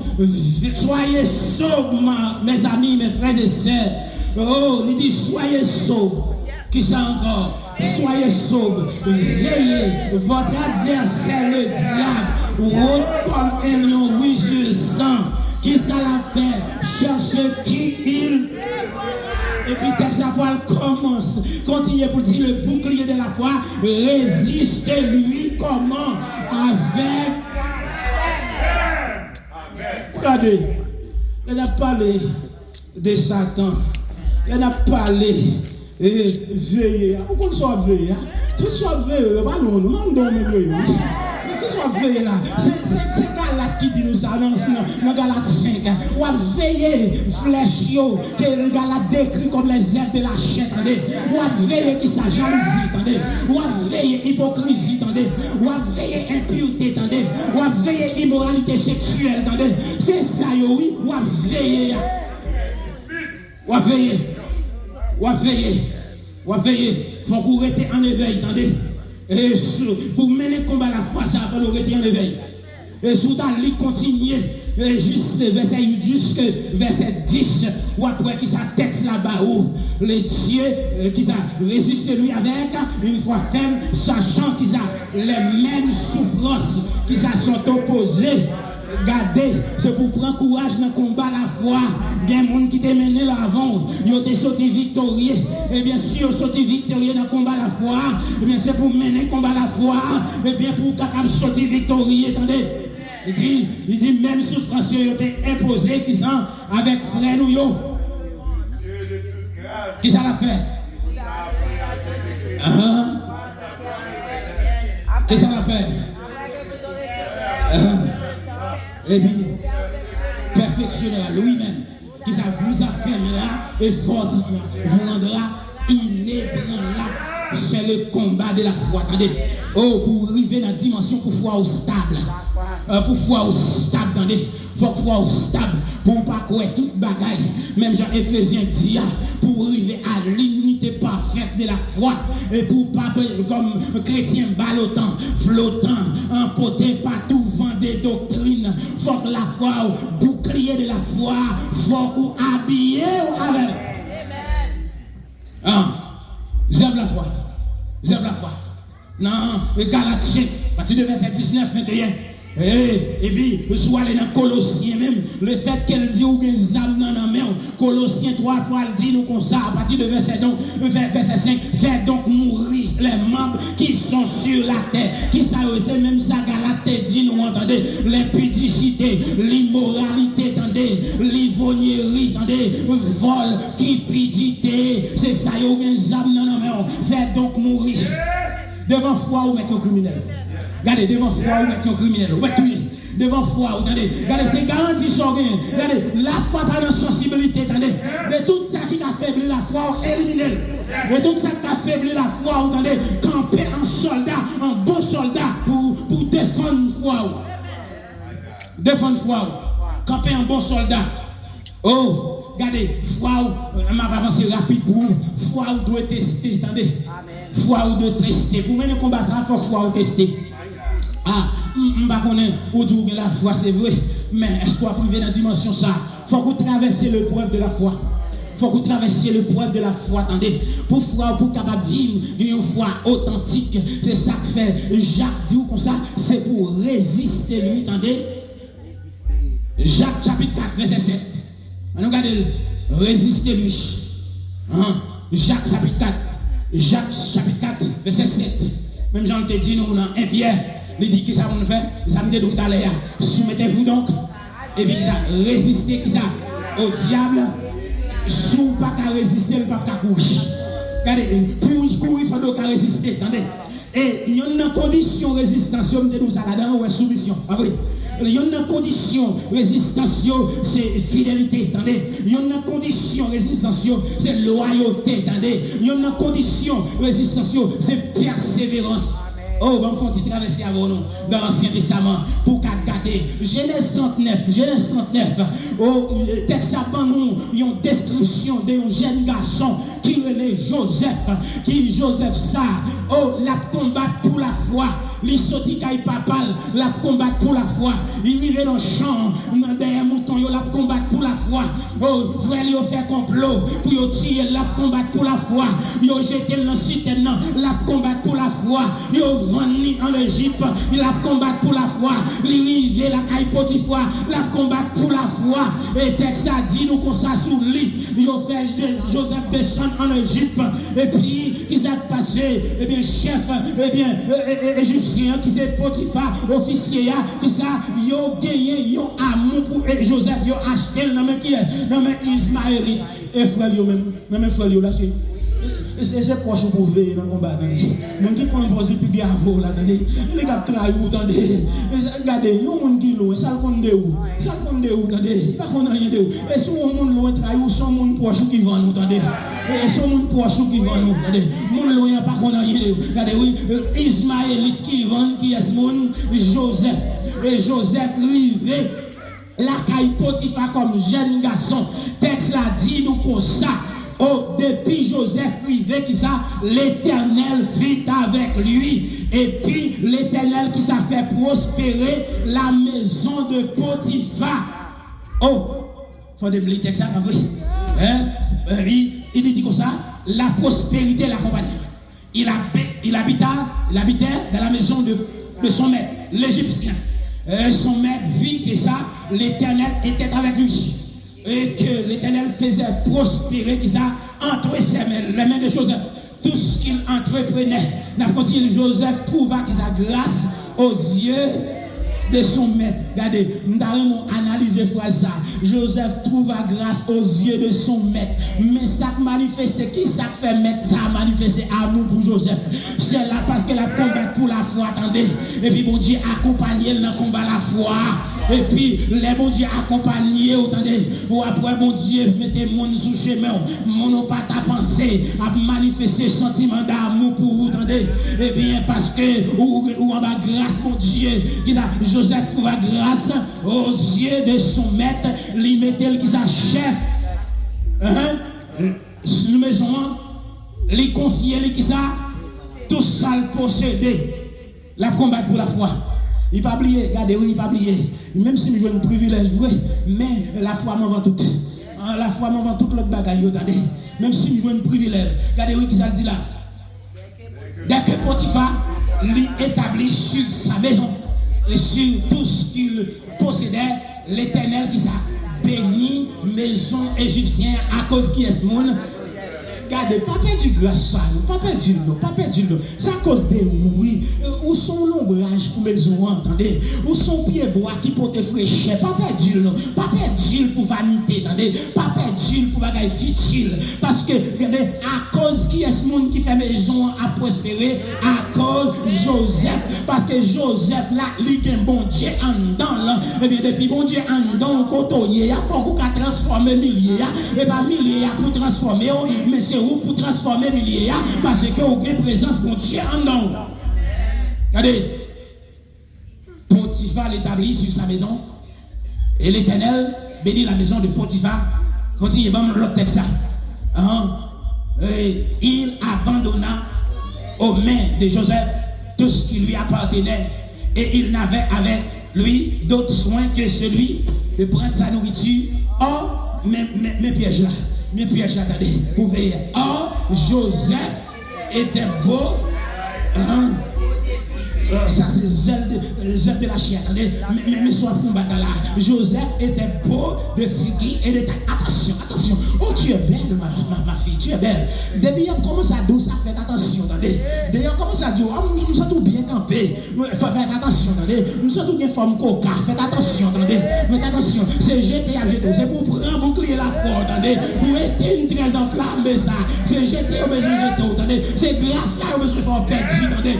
soyez sobres, mes amis, mes frères et sœurs. Oh, il dit, soyez sobres. Qui ça encore? soyez sobre, veillez, votre adversaire le diable, rôde comme un lion rugissant, qui ça l'a fait, cherche qui il. Et puis texte à poil commence, continuez pour dire le bouclier de la foi, résiste-lui comment? Avec. Regardez, on a parlé de Satan, on a parlé veiller. Pourquoi on soit veillé? Tout soit veillé, pas nous, on dormir. Qui soit veillé là? C'est Galate qui dit nous ça dans Galate 5. On a veillé flèche que le Galate décrit comme les ailes de la chair. On a veillé qui ça jalousie, attendez. On a veillé hypocrisie, attendez. On a veillé impureté, attendez. On a veillé immoralité sexuelle, attendez. C'est ça, oui. On a veillé. On a veillé. On a veillé. On a veillé. Faut qu'on reste en éveil, attendez. Et pour mener le combat à la foi, ça va nous rester en éveil. Et sous ta lit continuer jusqu'à verset 10, ou après qui ça texte là-bas, où les dieux qui ça résiste lui avec une foi ferme, sachant qu'ils ont les mêmes souffrances qui ça sont opposées. Regardez, c'est pour prendre courage dans le combat la foi. Il y a des gens qui t'ont mené l'avant, ils ont sorti victorieux. Et bien sûr, sorti victorieux dans le combat la foi. Et bien c'est pour mener le combat la foi. Et bien pour capable sortir victorieux, attendez. Il dit même souffrance ils ont été imposées qui sont avec frère nous yo. Qui ça l'a fait? Qui ça l'a fait? Et puis, perfectionnera lui-même, qui ça vous affermira et fortifiera, vous rendra inébranlable. C'est le combat de la foi. Attendez, oh, pour arriver dans la dimension pour foi au stable. Pour foi au stable, attendez. Faut que foi au stable pour pas courir toute bagaille. Même Jean Éphésiens dit, pour arriver à l'unité parfaite de la foi. Et pour pas comme chrétien ballottant, flottant, emporté par tout vent des doctrines. Faut que la foi, bouclier de la foi, faut qu'on habille avec. J'aime la foi. J'aime la foi. Non, Galates 5, à partir de verset 19, 21. Et puis, soit aller dans Colossiens même, le fait qu'elle dit ou des âmes dans la main, Colossiens 3, pour elle dit nous comme ça, à partir de verset 5, fait donc mourir les membres qui sont sur la terre, qui c'est même ça, Galate dit nous entendez, l'impudicité, l'immoralité, attendez, l'ivognerie, attendez, vol, cupidité, c'est ça, il y a des âmes dans la main, fait donc mourir. Devant foi ou mettre un criminel. Regardez, devant foi ou mettre un criminel. Devant foi, attendez. Regardez, c'est garanti sur rien. Regardez, la foi par la sensibilité, attendez. De tout ça qui a affaibli la foi, éliminez. De tout ça qui a affaibli la foi, attendez. Camper en soldat, en bon soldat pour défendre foi. Défendre foi. Camper en bon soldat. Oh! Regardez, foi, m'a avancé rapide pour vous. Foi, vous doit tester, attendez. Foi, vous doit tester. Pour mener le combat, ça, il faut que foi, vous tester. Je ne sais pas où la foi, c'est vrai. Mais est-ce qu'on va priver dans la dimension ça? Il faut que vous traversiez l'épreuve de la foi. Il faut que vous traversiez l'épreuve de la foi, attendez. Pour foi, pour capable vivre une foi authentique. C'est ça que fait Jacques dit comme ça. C'est pour résister lui, attendez. Jacques chapitre 4, verset 7. Regardez, résistez-lui. Jacques chapitre 4. Jacques chapitre 4, verset 7. Même Jean te dit nous dans 1 Pierre. Il dit que ça va nous faire. Ça me dit tout à l'heure. Soumettez-vous donc. Et puis ça, résistez qui ça au diable. Si vous ne pouvez pas résister, vous ne pouvez pas courir. Regardez, pour courir, il faut donc résister. Attendez. Et il y a une condition de résistance. Je me dis ça là-dedans, ou soumission. Ah oui. Il y a une condition résistance, c'est fidélité, attendez. Il y a une condition résistance, c'est loyauté, attendez. Il y a une condition résistance, c'est persévérance. Oh, bon, faut traverser avant nous dans l'Ancien Testament pour garder Genèse 39. Oh, texte avant nous, il y a une description d'un jeune garçon qui relève Joseph ça, oh, la combattre pour la foi. Il sorti caille papal, la combattre pour la foi. Il arrive dans le champ, derrière mouton, il la combattre pour la foi. Oh, frère, il fait complot pour il tirer, la combattre pour la foi. Il jeté dans le citerne, la combattre pour la foi. Il vendu en Égypte, il la combattre pour la foi. Il arrive la caille Potiphar, la combattre pour la foi. Et texte a dit nous qu'on ça sous lui. Il fait Joseph descendre en Égypte. Et puis, il s'est passé, eh bien, chef, eh bien, égyptien, qui c'est Potiphar, officier, qui ça, il a gagné, un amour pour Joseph, il a acheté le nom qui est, nom Ismaélite. Et frère, même frère, il a lâché. C'est proche pour veiller dans le combat. Mon qui prend un poste puis bravo là, attendez. Les gars travaillent où, attendez. Regardez, il y a un monde qui est loin, ça le compte de où? Ça le compte de où, attendez. Pas qu'on a rien de où. Et si on monde loin travaille où, son monde proche qui vend nous, attendez. Et son monde proche qui vend nous, attendez. Monde loin, pas qu'on a rien de où. Regardez, oui, Ismaélite qui vend, qui est ce monde, Joseph. Et Joseph, lui, la caille Potiphar comme jeune garçon. Texte l'a dit nous comme ça. Oh, depuis Joseph privé qui ça, l'Éternel vit avec lui. Et puis l'Éternel qui ça fait prospérer la maison de Potiphar. Oh, faut de me lire ça, oui. Il dit comme ça, la prospérité l'accompagne. Il habitait dans la maison de son maître, l'Égyptien. Son maître vit que ça, l'Éternel était avec lui. Et que l'Éternel faisait prospérer qui ça entre ses mains, les mains de Joseph. Tout ce qu'il entreprenait, n'a continué Joseph trouva qui sa grâce aux yeux de son maître. Regardez, nous avons analysé ça. Joseph trouva grâce aux yeux de son maître. Mais ça manifeste, qui ça fait mettre ça manifester amour pour Joseph? C'est là parce qu'elle a combattu pour la foi, attendez. Et puis bon Dieu accompagné dans le combat la foi. Et puis les bon Dieu accompagné, attendez. Ou après bon Dieu mettez mon sous chemin. Mon n'a pas ta pensée à manifester sentiment d'amour pour vous, attendez. Et bien parce que ou en bas grâce mon Dieu qui a Joseph trouva grâce aux yeux de son maître, lui mettait qui sa chef, une maison, lui confiait qui ça, tout ça le possédé, la combattre pour la foi. Il pas oublié, regardez, oui, il pas oublié. Même si je un privilège, mais la foi m'en vend tout. La foi m'en vend toute l'autre bagaille, attendez. Même si je un privilège, regardez, oui, qui ça le dit là. Dès que Potiphar lui établit sur sa maison, et sur tout ce qu'il possédait, l'Éternel qui s'est béni maison égyptienne à cause qui est ce monde. Regardez, pas perdu grâce à nous, pas perdu nous, pas perdu nous. C'est à cause de oui. Où sont l'ombrage pour maison, entendez? Où sont pieds bois qui portent fraîcheur, pas perdu nous, pas perdu pour vanité, entendez? Pas perdu pour bagaille futile. Parce que, regardez, à cause qui est ce monde qui fait maison à prospérer, à cause Joseph, parce que Joseph là, lui qui est bon Dieu en dedans là, et bien depuis bon Dieu en dedans, côtoyer, il faut qu'on transformer milliers, et pas milliers pour transformer, mais c'est où pour transformer milliers, parce que vous avez présence bon Dieu en dedans. Regardez, Potiphar l'établit sur sa maison, et l'Éternel bénit la maison de Potiphar. Continuez, bon, l'autre texte. Il abandonna aux mains de Joseph tout ce qui lui appartenait, et il n'avait avec lui d'autres soins que celui de prendre sa nourriture. Or, mes pièges là, attendez, vous veillez. Or, Joseph était beau. Ça c'est zèle de la chair, attendez, mais soit combattre là. Joseph était beau de figure et de taille. Attention, oh tu es belle ma fille, tu es belle. Depuis on commence à dire ça, faites attention, attendez. D'ailleurs commence à dire, nous sommes tous bien campés, il faut faire attention, attendez. Nous sommes tous bien forme coca, faites attention, attendez. Faites attention, c'est jeter à jeter, c'est pour prendre bouclier la foi, attendez. Pour éteindre très enflammé ça, c'est jeter au besoin de jeter, attendez. C'est grâce là au besoin de faire perdu, attendez.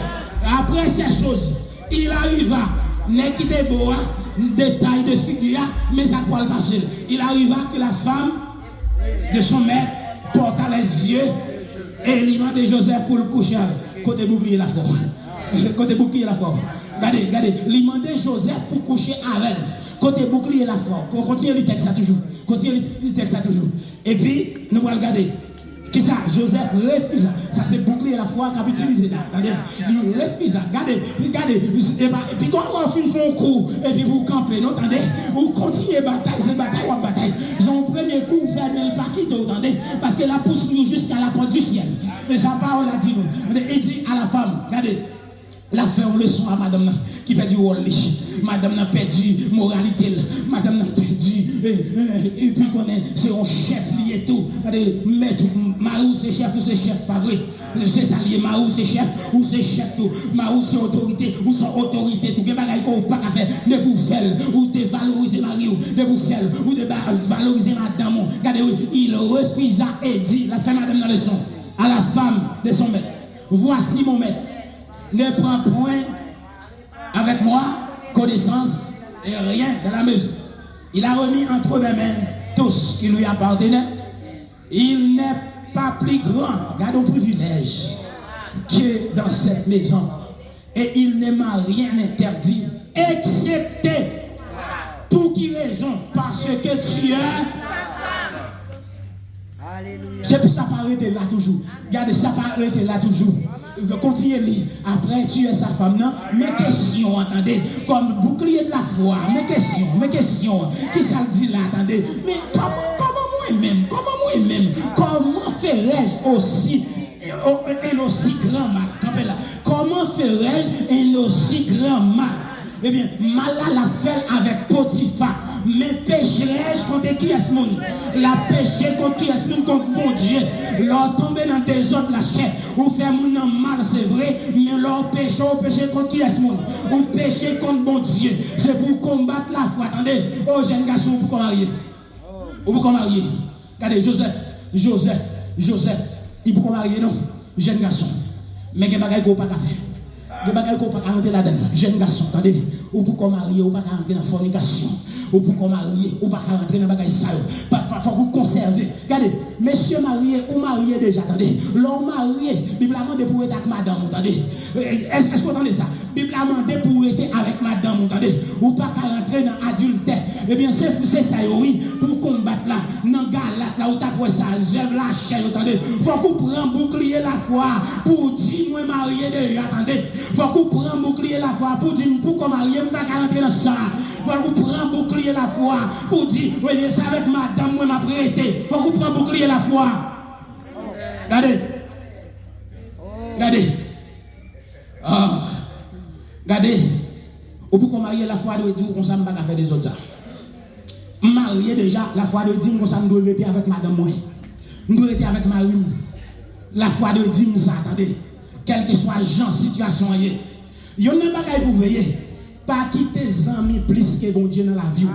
Après ces choses, il arriva, n'est qui était beau, détail de figure, mais ça quoi le passer. Il arriva que la femme de son maître porta les yeux et il demande Joseph pour le coucher avec. Côté bouclier la foi. Côté bouclier la foi. Regardez, il demande Joseph pour coucher avec elle. Côté bouclier la foi. Continue le texte ça toujours. Et puis, nous allons regarder. Qui ça? Joseph refuse. Ça c'est bouclier la foi qu'a utilisé là. Regardez, il refuse. Regardez. Et puis quand on fait un coup, et puis vous campez, non, attendez, vous continuez bataille, c'est bataille ou bataille. Ils ont un premier coup, vous faites le paquet, attendez, parce que la pousse nous jusqu'à la porte du ciel. Mais sa parole a dit nous. Il dit à la femme, regardez. La faire une leçon à madame qui perd du rôle. Madame n'a perdu moralité. Madame n'a perdu. Et puis qu'on est, c'est un chef lié tout. Maître, Marou c'est chef ou c'est chef, pas vrai. C'est ça lié, Marou c'est chef ou c'est chef tout. Marou c'est autorité ou son autorité. Tout le monde qu'on pas qu'à faire. De vous faire ou de valoriser Marie, de vous faire ou de valoriser madame. Regardez, il refusa et dit, la femme madame dans le son, à la femme de son maître. Voici mon maître. Ne prends point avec moi connaissance et rien dans la maison. Il a remis entre mes mains tout ce qui lui appartenait. Il n'est pas plus grand, regarde un privilège, que dans cette maison. Et il ne m'a rien interdit, excepté pour qui raison? Parce que tu es. C'est pour ça que là toujours. Regardez, ça paraît là toujours. Continuez à lire. Après, tu es sa femme. Non, mes questions, attendez. Comme bouclier de la foi. Mes questions. Qui ça le dit là, attendez. Mais comment moi-même, comment ferais-je aussi un aussi grand mal? Comment ferais-je un aussi grand mal? Eh bien, mal la fait avec Potiphar. Mais pécherai-je contre qui est-ce monde? La péché contre qui est-ce monde? Contre mon Dieu. Leur tomber dans des autres la chair. Ou faire mon mal, c'est vrai. Mais leur péché, ou péché contre qui est-ce monde? Ou péché contre mon Dieu. C'est pour combattre la foi. Attendez. Oh, jeune garçon, ou pour marier? Ou pour marier? Regardez, Joseph. Il pour marier, non? Jeune garçon. Mais il y a des bagages qu'on n'a pas faire. De bagages qu'on pas rentrer là-dedans. Jeune garçon, attendez, ou pour qu'on marie, ou pas rentrer dans la fornication, ou pour qu'on marie, ou pas rentrer dans bagages sales. Il faut vous conserver. Regardez, messieurs mariés ou mariés déjà, attendez. L'homme marié, Bible a demandé pour être avec madame, attendez. Est-ce que vous entendez ça? Bible a demandé pour être avec madame, attendez. Ou pas rentrer dans adultère. Eh bien, c'est ça, oui, pour combattre là, dans galate là, où t'as quoi ça, j'aime la chair, attendez. Faut qu'on prenne bouclier la foi pour dire, moi marié déjà, attendez. Faut qu'on prenne bouclier la foi pour dire, pour qu'on marie, je ne pas rentrer dans ça. Faut qu'on prenne bouclier la foi pour dire, oui, c'est avec madame, moi m'a prêté. Faut qu'on prenne bouclier la foi. Regardez. Regardez. Ou pour qu'on marie la foi de Dieu, on ne va pas faire des autres. Marié déjà, la foi de Dieu, on doit rester avec madame moi. On doit rester avec Marie. La foi de Dieu, ça, attendez. Quelle que soit la situation, il y a un bagage pour veiller. Pas quitter les amis plus que bon Dieu dans la vie.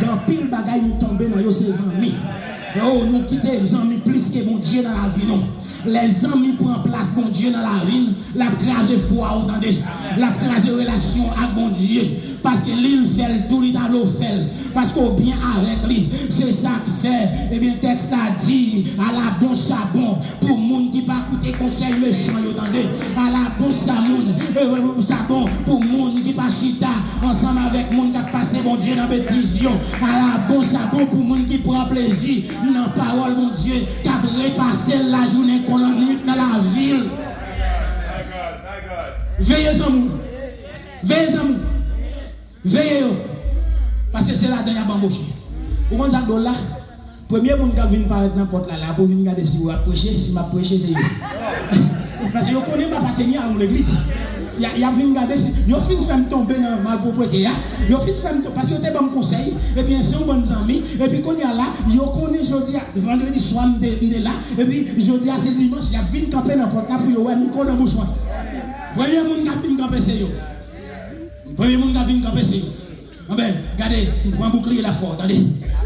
Dans pile bagage, nous tomber dans ses amis. Oh, nous quitter les amis plus que bon Dieu dans la vie, non. Les amis prennent place, bon Dieu, dans la vie. La crase foi, attendez. La crase relation avec bon Dieu. Parce que l'île fait tout, l'île fait. Parce qu'on bien avec lui. C'est ça que fait. Eh bien, le texte a dit, à la bon sabon, pour les gens qui ne pas écouter conseil méchant, attendez. À la bon sabon, pour les gens qui ne pas chita, ensemble avec les gens qui ont passé bon Dieu dans la bêtise. À la bon sabon, pour les gens qui prennent plaisir dans la parole, bon Dieu, qui a repassé la journée qu'on a nuit dans la ville. Veillez en nous. Veillez. Parce que c'est la dernière bambouche. Vous comprenez ça là? Premier monde qui vient paraître dans la porte là, pour venir regarder si vous prêchez, si je prêche, c'est parce que je connais ma partenaire à l'église. Il y a venu regarder si. Il y a fini de faire tomber dans la malpropreté. Il y a fini de faire tomber parce que tu as bon conseil. Et bien, c'est un bon ami. Et puis, quand il y a là, il y a connu jeudi, vendredi soir, il est là. Et puis, jeudi, c'est dimanche, il y a venu camper dans la porte là pour y avoir un micro dans le bouchon. Premier monde qui a venu camper, c'est eux. Premier monde qui a venu camper, c'est eux. Regardez, on prend bouclier la foi. Regardez,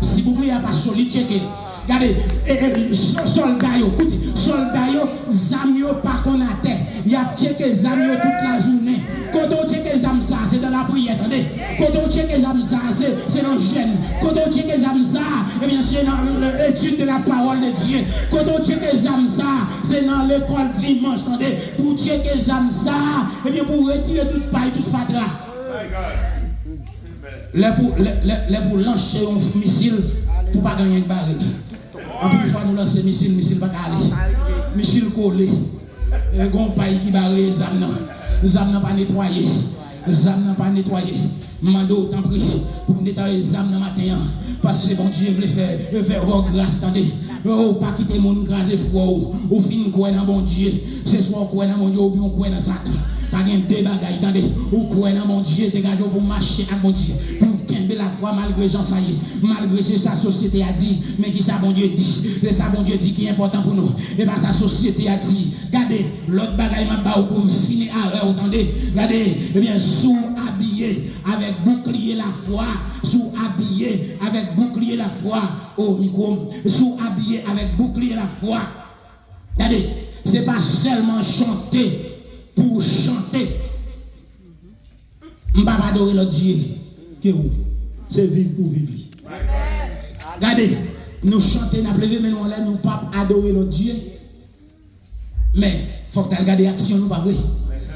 si bouclier n'est pas solide, checkez. Regardez, soldats, écoutez, soldats, zamio pas qu'on a terre. Il y a checké zamio toute la journée. Quand on check les âmes, ça, c'est dans la prière, attendez. Quand on check les âmes, ça, c'est dans le jeûne. Quand on check les âmes, ça, eh bien, c'est dans l'étude de la parole de Dieu. Quand on check les âmes, ça, c'est dans l'école dimanche, attendez. Pour checker les âmes, ça, eh bien, pour retirer toute paille, toute fatra. Là pour lancer un missile pour ne pas gagner une baril. En plus, fois nous lancer missile pas aller. Missile collé. Et gon pays qui barre les âmes non pas nettoyer. Les âmes n'ont pas nettoyé. Mando autant pris pour nettoyer les âmes dans matin. Parce que bon Dieu veut faire vos grâces. Attendez. Oh, pas quitter mon grâce et foi. Ou fin quoi dans bon Dieu. Ce soir quoi dans mon Dieu ou bien quoi dans Satan. Pas gain deux bagailles. Attendez. Ou quoi dans mon Dieu. Dégagez pour marcher avec mon Dieu. Pour qu'aimer la foi malgré Jean ça y est. Malgré ce que sa société a dit. Mais qui ça bon Dieu dit. C'est ça bon Dieu dit qui est important pour nous. Et pas sa société a dit. Regardez. L'autre bagaille m'a pas pour finir à l'heure. Attendez. Regardez. Eh bien, sous habillé avec bouclier la foi, sous habillé avec bouclier la foi, oh micro, sous habillé avec bouclier la foi. Regardez, c'est pas seulement chanter pour chanter. On va pas adorer l'autre Dieu, c'est vivre pour vivre. Regardez, nous chanter, nous pleurer, mais nous ne pas adorer l'autre Dieu. Mais il faut que tu regardes l'action, nous pas vrai.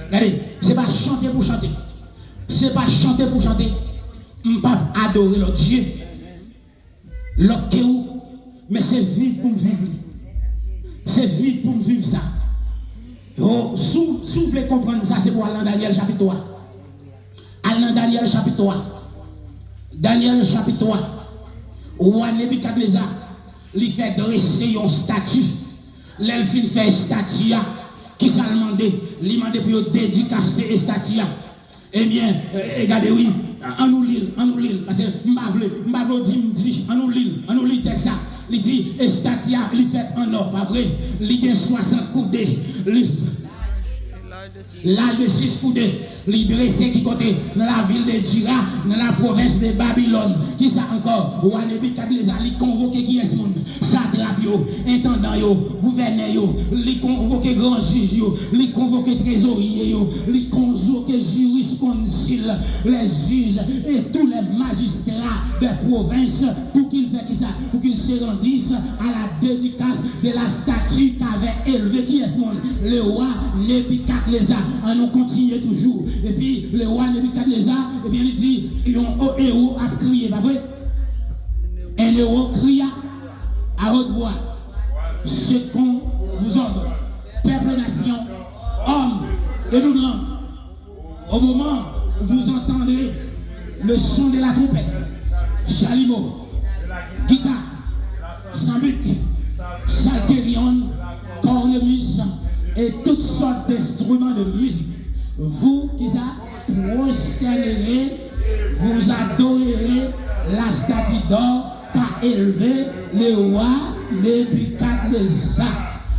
Regardez, ce n'est pas chanter pour chanter. Ce n'est pas chanter pour chanter. On ne peut pas adorer l'autre Dieu. L'autre qui est où? Mais c'est vivre pour vivre. C'est vivre pour vivre ça. Oh, si vous voulez comprendre ça, c'est pour aller dans Daniel chapitre 3. Aller dans Daniel chapitre 3. Daniel chapitre 3. Roi Nebuchadnezzar, il fait dresser une statue. L'elfine fait une statue. Qui s'est demandé, il m'a demandé pour dédicacer les statues. Eh bien, regardez, oui, en nous l'île, parce que m'avle dit, en nous l'île, texte ça. Il dit, les statues, il fait en or, pas vrai? Il a 60 coudées. Là, de 6 coudées, il dressé qui côté dans la ville de Dura, dans la province de Babylone. Qui ça encore? Roi Nebuchadnezzar, il convoqué qui est ce monde? Satrape yo, intendant yo, gouverneur yo, il convoqué grand juge yo, il convoqué trésorier yo, il convoqué jurisconsulte, les juges et tous les magistrats de province pour qu'ils fassent qui ça? Pour qu'ils se rendissent à la dédicace de la statue qu'avait élevé qui est ce monde? Le roi Nebuchadnezzar. On continue toujours. Et puis le roi Nebuchadnezzar, et bien il dit, un héros a crié, pas vrai? Un héros cria à haute voix ce qu'on vous ordonne, peuple, nation, homme et toute langue. Au moment où vous entendrez le son de la trompette, chalumeau, guitare, sambuc, psalterion, cornemuse et toutes sortes d'instruments de musique, vous qui ça prosternerez, vous adorerez la statue d'or qu'a élevé le roi Nebuchadnezzar.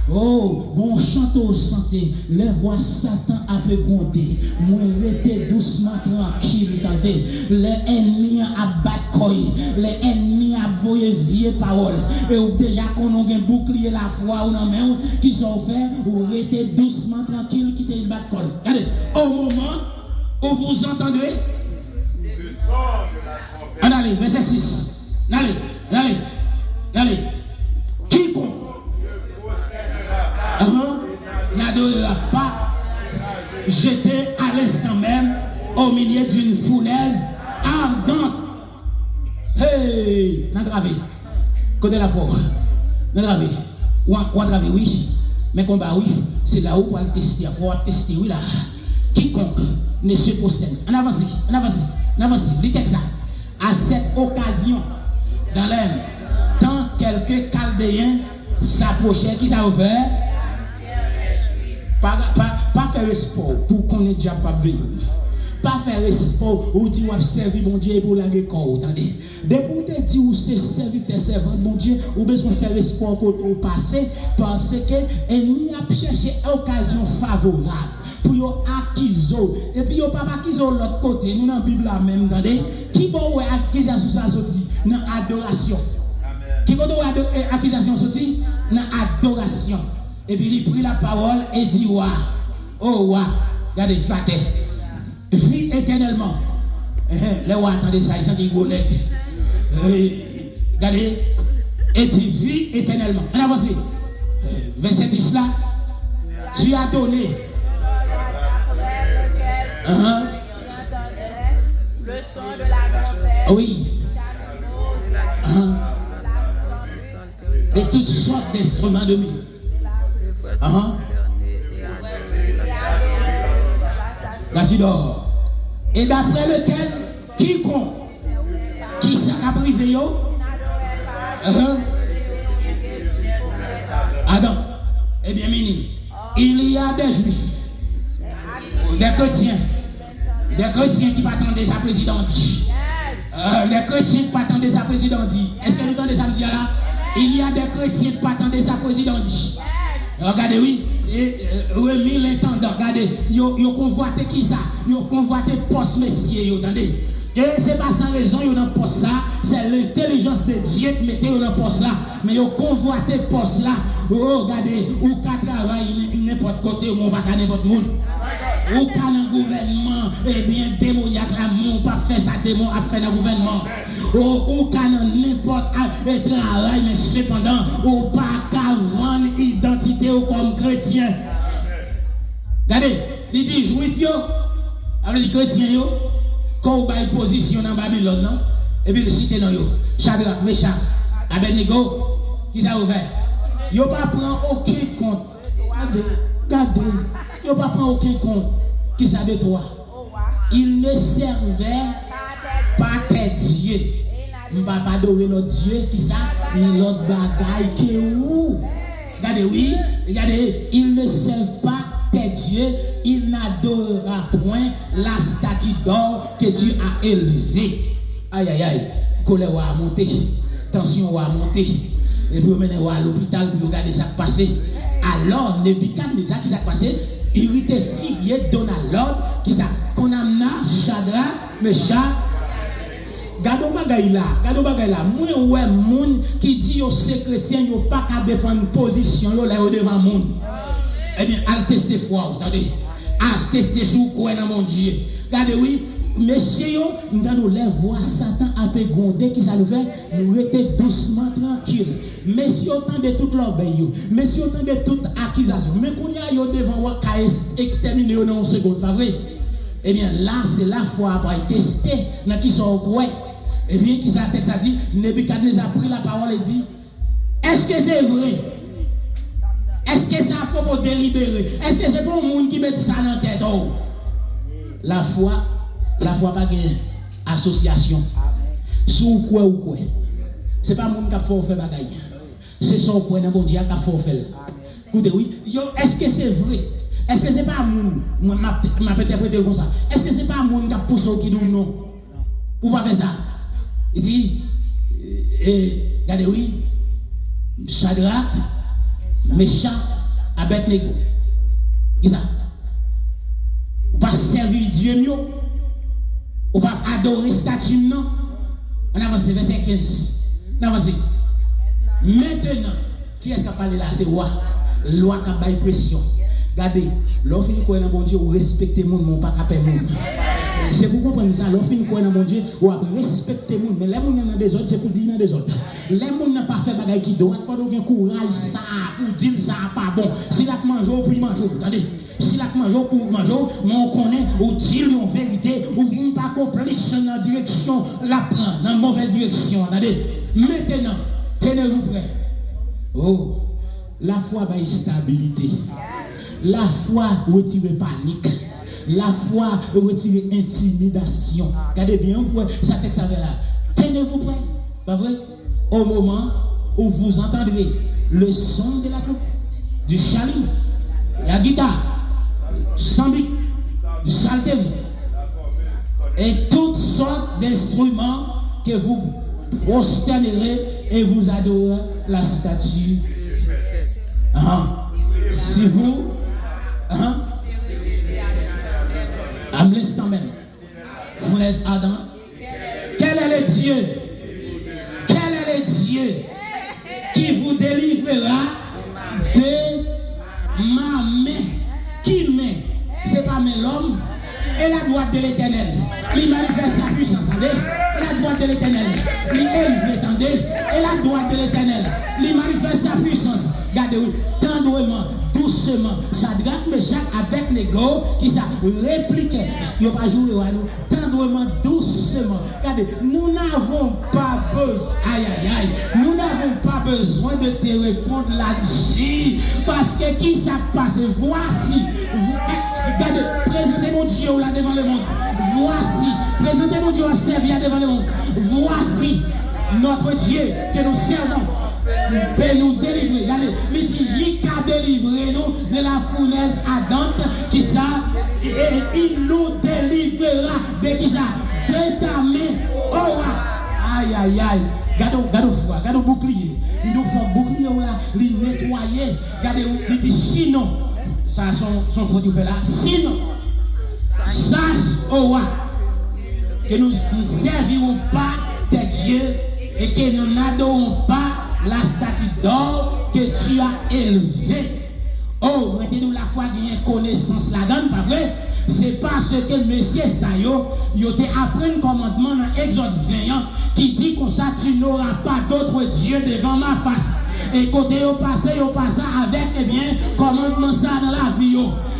Oh, bon chanteau santé, les voix Satan a peu grondé, moi rete doucement tranquille, tendez, les ennemis a battre, les ennemis a voyer vieille parole, et ou déjà qu'on a un bouclier la foi ou non mais qui sont fait, ou rete doucement tranquille, qui te battre. Regardez, au moment où vous entendrez, allez, verset 6, allez, quiconque n'adorera pas, jeté à l'instant même au milieu d'une fournaise ardente. Hey, n'entravé, côté la foi, n'entravé, ou entravé, oui, mais combat, oui, c'est là où pour le tester, il faut tester, oui, là. Quiconque ne se posterne, en avance, les textes, à cette occasion, dans l'air, tant quelques Chaldéens s'approchaient, qui ça ouvert? Pas faire sport pour qu'on ait déjà pas veillé. Pas faire sport où tu vas servir mon Dieu pour la récolte. Attendez. Depuis que tu dis où c'est servir tes servants, mon Dieu, ou besoin de faire sport au passé, parce que l'ennemi a cherché occasion favorable pour acquiser. Et puis, il n'y a pas acquis de l'autre côté. Nous, dans la Bible, même, attendez. Qui peut accusation ça sorti? Dans l'adoration. Qui peut accusation sorti? Dans l'adoration. Et puis il prit la parole et dit wa, oh wa, regardez, flatté, vis éternellement. Les wa, attendez ça, ils sont des bonnettes. Regardez, et dit vis éternellement. On avance. Verset 10 là, tu as donné. Le son de la grandeur. Oui. et toutes sortes d'instruments de musique. D'or. Et d'après lequel, quiconque qui sera privé, Adam, eh bien, il y a des juifs, des chrétiens qui attendent sa présidente. Les chrétiens qui attendent sa présidente. Est-ce que nous entendez ça me dire là? Il y a des chrétiens qui attendent sa présidente. Regardez, oui. Remis l'intendant, regardez, ils ont convoité qui ça? Ils ont convoité poste messieurs, attendez. Et c'est pas sans raison, ils ont un poste là, c'est l'intelligence de Dieu qui mettait dans poste là. Mais ils ont convoité poste là. Regardez, ou qu'à travailler n'importe côté, ou pas qu'à n'importe monde. Ou qu'à un gouvernement, eh bien, démoniaque là, mon pas faire ça, démon a fait dans le gouvernement. Ou qu'à n'importe quel travail, mais cependant, ou pas qu'à vendre identité comme chrétien. Regardez, il dit juif yo, avec les chrétiens yo, quand vous avez position dans Babylone, non? Et puis le cité dans yo, Shadrach, Meshach, Abednego, qui ça ouvert? Yo pas prend aucun compte. Regardez, yo pas prend aucun compte. Qui ça de toi? Il ne servait pas tes dieux. On ne va pas adorer notre Dieu, qui ça? Ni l'autre bagaille qui est où? Regardez, oui, regardez, il ne servent pas tes dieux, il n'adorera point la statue d'or que tu as élevée. Aïe, aïe, aïe, colère va monter, tension va monter, et puis on mène à l'hôpital pour regarder ça qui passe. Alors, Nebuchadnezzar qui s'est passé, il était furieux, donne à l'ordre, qui ça? Qu'on amena Shadrach, Meshach. Gardons bagay là. Moi ouais moun qui dit aux chrétiens yo pas qu'à défendre position yo là devant moun. Eh bien, al tester foi, attendez. Al tester sous quoi dans mon Dieu. Regardez oui, messieurs yo, nous les voix Satan a peu gronder qui ça le fait, nous rester doucement tranquille. Messieurs autant de toute l'obéi yo. Messieurs autant de toute accusation. Mais qu'on y a yo devant wa ka exterminer yo dans une seconde, pas vrai? Eh bien, là c'est la foi pour tester dans qui sont quoi. Eh bien, qui ça texte a dit, Nebuchadnezzar a pris la parole et dit, est-ce que c'est vrai? Est-ce que c'est à propos délibéré? Est-ce que c'est pour le monde qui met ça dans la tête? Oh? La foi pas gagne association. Sous quoi ou quoi? C'est pas le monde qui a fait bagaille. C'est son quoi dans mon Dieu qui a fait. Écoutez, oui. Est-ce que c'est vrai? Est-ce que c'est pas le monde? Je vais interpréter comme ça. Est-ce que c'est pas le monde qui a poussé qui dit non? Pour pas faire ça? Il dit, regardez, oui, Shadrach, Meshach, Abednego. Qui ça? Ou pas servir Dieu mieux? Ou pas adorer statue non? On avance, verset 15. On avance. Maintenant, qui est-ce qui a parlé là? C'est roi. Loi qui a baillé pression. Regardez, l'offre une quoi dans bon Dieu, ou respectez mon nom, pas capé mon. C'est pour comprendre ça, l'offre une quoi dans mon Dieu, ou respectez mon. Mais les gens dans des autres, c'est pour dire dans des autres. Les gens n'ont pas fait bagaille qui doit, il faut avoir courage ça pour dire ça pas bon. Si la mange pour y manger, attendez. Si la mange pour manger, mais on connaît ou dire en vérité, ou vient pas complice dans la direction, la prend dans la mauvaise direction, attendez. Maintenant, tenez-vous prêts. Oh, la foi va stabilité. La foi retire panique. La foi retire intimidation. Regardez bien, ça texte avec là. Tenez-vous prêts, pas vrai? Au moment où vous entendrez le son de la clope, du chalumeau, la guitare, sambic, du psaltère, et toutes sortes d'instruments que vous prosternerez et vous adorerez la statue. Si vous à l'instant même, vous êtes Adam. Quel est le Dieu? Quel est le Dieu qui vous délivrera de ma main? Qui main? C'est pas main l'homme. Et la droite de l'Éternel. Il manifeste sa puissance, attendez. La droite de l'Éternel. Il élevé, attendez. Et la droite de l'Éternel. Il manifeste sa puissance. Regardez, tendrement, doucement, Shadrach, Meshach, Abednego, qui ça répliquait. Ils n'ont pas joué à nous. Tendrement, doucement. Regardez, nous n'avons pas besoin. Aïe, aïe, aïe. Nous n'avons pas besoin de te répondre là-dessus. Parce que qui ça passe? Voici. Regardez, présentez mon Dieu là devant le monde. Voici. Présentez mon Dieu observé là devant le monde. Voici notre Dieu que nous servons. Peut nous délivrer. Regardez, il dit, il a délivré nous de la fournaise ardente qui ça, et il nous délivrera de qui ça, de ta main. Oh, aïe, aïe, aïe. Gardez foi, gardez bouclier. Nous faisons bouclier là, les nettoyer. Regardez, il dit, sinon, ça son faute fait là, sinon, sache, oh, que nous ne servirons pas tes dieux et que nous n'adorons pas la statue d'or que tu as élevée. Oh, maintenant la foi gagne connaissance là-dedans, pas vrai? C'est parce que le monsieur Sayo, il a appris un commandement dans Exode 20 qui dit comme ça, tu n'auras pas d'autre Dieu devant ma face. Et côté au passé avec, eh bien, commandement ça dans la vie.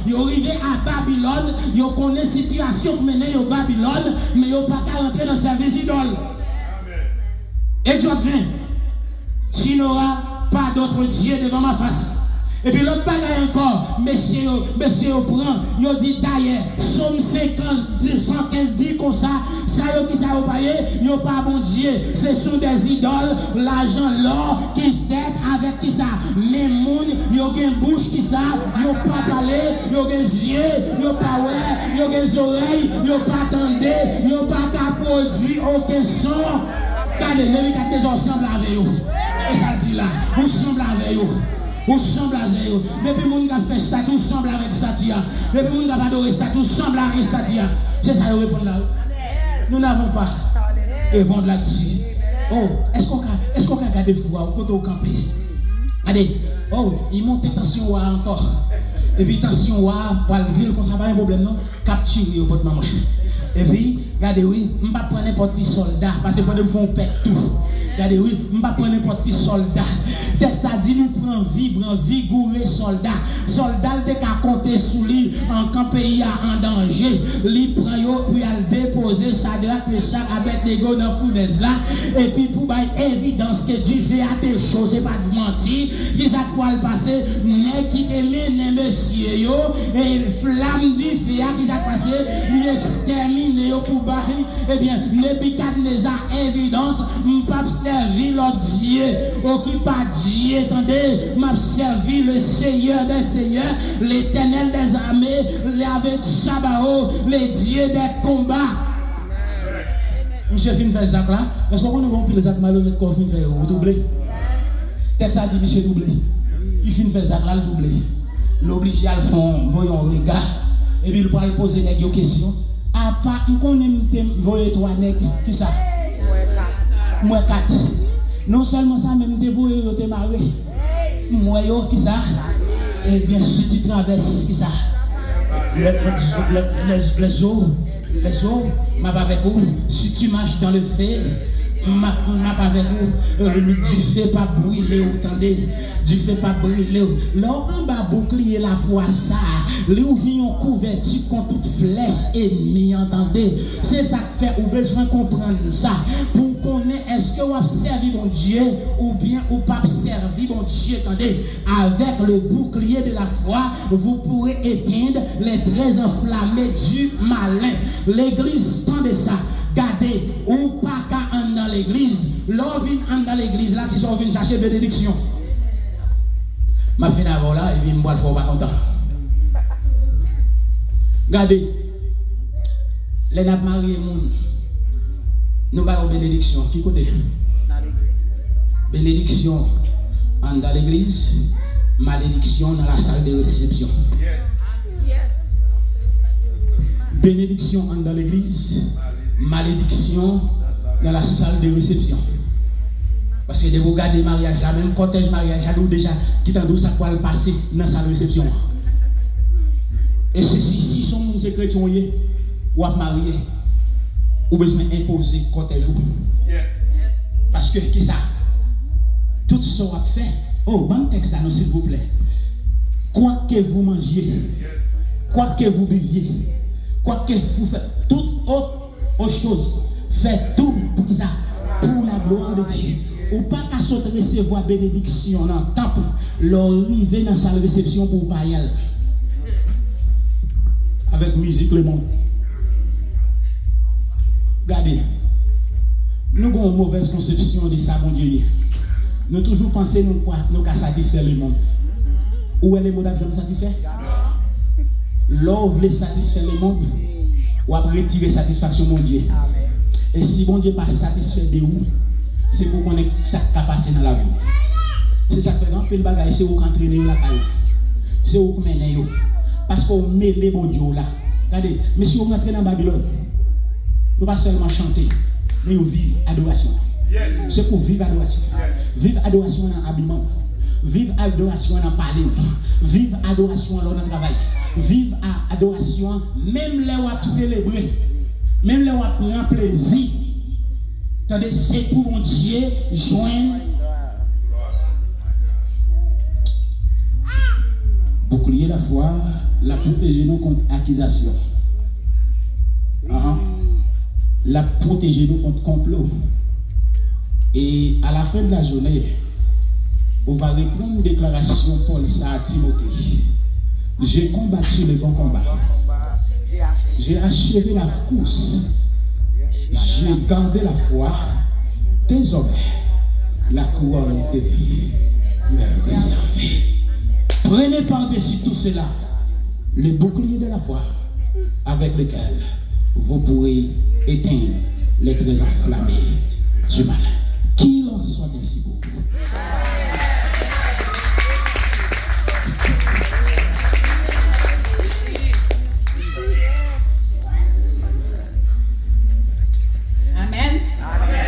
Ils sont arrivés à Babylone, ils connaissent la situation menée au Babylone, mais ils n'ont pas qu'à rentrer dans le service idole. Exode 20. Tu n'auras pas d'autre Dieu devant ma face. Et puis l'autre bagaille encore, monsieur prend, il dit d'ailleurs, Somme 115 dit comme ça, ça qui ça pas il pas bon Dieu, ce sont des idoles, l'argent l'or qui fait avec qui ça, les mounes, il y a une bouche qui ça, il pas parler, il y a des yeux, il pas ouais, il y a des oreilles, il pas attendre, il pas qu'à produire aucun son. Regardez, les quatre des ensemble avec vous. Et ça le dit là, vous semble avec vous. Vous semble avec vous. Depuis que vous avez fait statue, vous semble avec statue. Depuis que vous avez adoré statue, vous semble avec statue. C'est ça que vous répondez là. Nous n'avons pas répondre là-dessus. Oh, est-ce qu'on a gardé foi quand on campé? Allez, oh, il monte tension encore. Et puis tension pour le dire qu'on ça pas un problème non, capturer au bout de maman. Et puis, regardez, oui, je ne vais pas prendre n'importe quel soldat, parce qu'il faut que je me fasse pète tout. Regardez, oui, je ne vais pas prendre n'importe quel soldat. Texte a dit, nous prenons vigoureux soldat. Soldat, il a compté sous lui, en camp pays en danger. Il prend, puis il déposer Shadrach, Meshach, Abednego dans la fournaise là. Et puis, pour évidence que Dieu fait à tes choses, c'est pas de mentir. Il a quoi le passer, n'est qui t'aime, monsieur, et flamme du feu, qui a passé, il extermine. Pour barrer, eh bien, Nebuchadnezzar évidence, m'pas servi l'autre Dieu, qui pas Dieu, attendez, m'a servi le Seigneur des Seigneurs, l'Éternel des armées, avec Sabao, les dieux des combats. Monsieur fin fait ça là, est-ce qu'on a compris les actes malhonnêtes qu'on fin faire doubler? Texte a dit monsieur doublé. Il fin faire ça là le doublé. L'obligé à le fond, voyons regard, et puis il peut poser des questions. À part, on connaît voyer trois nègres, qui ça? Moi 4. Non seulement ça, même te voyer te marié. Moi qui ça? Et bien si tu traverses, qui ça? Les eaux, m'a pas avec vous. Si tu marches dans le feu, m'a pas avec vous. Du feu pas brûler, vous entendez? Du feu pas brûler. Là, on va bouclier la foi ça. Les ouvriers ont couverture contre toute flèche ennemie, entendez? C'est ça que fait, ou besoin de comprendre ça. Pour connaître, est-ce que vous avez servi mon Dieu ou bien ou pas servi mon Dieu, attendez? Avec le bouclier de la foi, vous pourrez éteindre les traits enflammés du malin. L'église tend de ça. Gardez, ou pas qu'à en dans l'église, l'on vient dans l'église là qui sont venus chercher bénédiction. Ma fin d'avant là, et puis je ne suis pas content. Regardez, les nappes mariés, nous avons bénédiction. Qui côté? Bénédiction dans l'église, malédiction dans la salle de réception. Bénédiction dans l'église, malédiction dans la salle de réception. Parce que de vous garder mariage, là, même cortège mariage, nous déjà, qui t'en douce à quoi le passer dans la salle de réception. Et ceci, si son monde c'est chrétien, ou à marier, ou besoin d'imposer cortège. Parce que, qui ça? Tout ce qu'on a fait, oh, bon texte, s'il vous plaît. Quoi que vous mangiez, quoi que vous buviez, quoi que vous faites, toute autre chose, faites tout pour ça, pour la gloire de Dieu. Ou pas qu'à sauter recevoir bénédiction dans le temple, l'arriver dans la salle de réception pour pas y aller. Avec musique le monde. Regardez, nous avons une mauvaise conception de ça, mon Dieu. Nous toujours pensons nous qu'à satisfaire le monde. Où est le monde à me satisfaire? L'on veut satisfaire le monde, ou après retirer satisfaction, mon Dieu. Et si mon Dieu n'est pas satisfait de vous, c'est pour qu'on ait ça qui passe dans la vie. C'est ça qui fait grand peu de bagaille, c'est vous qui entraînez la caille. C'est vous qui menez. Parce qu'on met les bons dieux là. Regardez, mais si vous rentrez dans Babylone, nous ne pas seulement chanter, mais nous vivons adoration. C'est pour vivre adoration. Vivre adoration dans l'habillement. Vivre adoration dans le palais. Vivre adoration dans le travail. Vivre adoration, même les wap célébrer. Même les wap prendre plaisir. Attendez, c'est pour mon Dieu joindre. Bouclier la foi, la protéger nous contre accusation. La protéger nous contre complot. Et à la fin de la journée, on va reprendre une déclaration Paul ça à Timothée. J'ai combattu le bon combat. J'ai achevé la course. J'ai gardé la foi. Désormais, la couronne de vie m'est réservée. Prenez par-dessus tout cela le bouclier de la foi avec lequel vous pourrez éteindre les traits enflammés du malin. Qu'il en soit ainsi pour vous.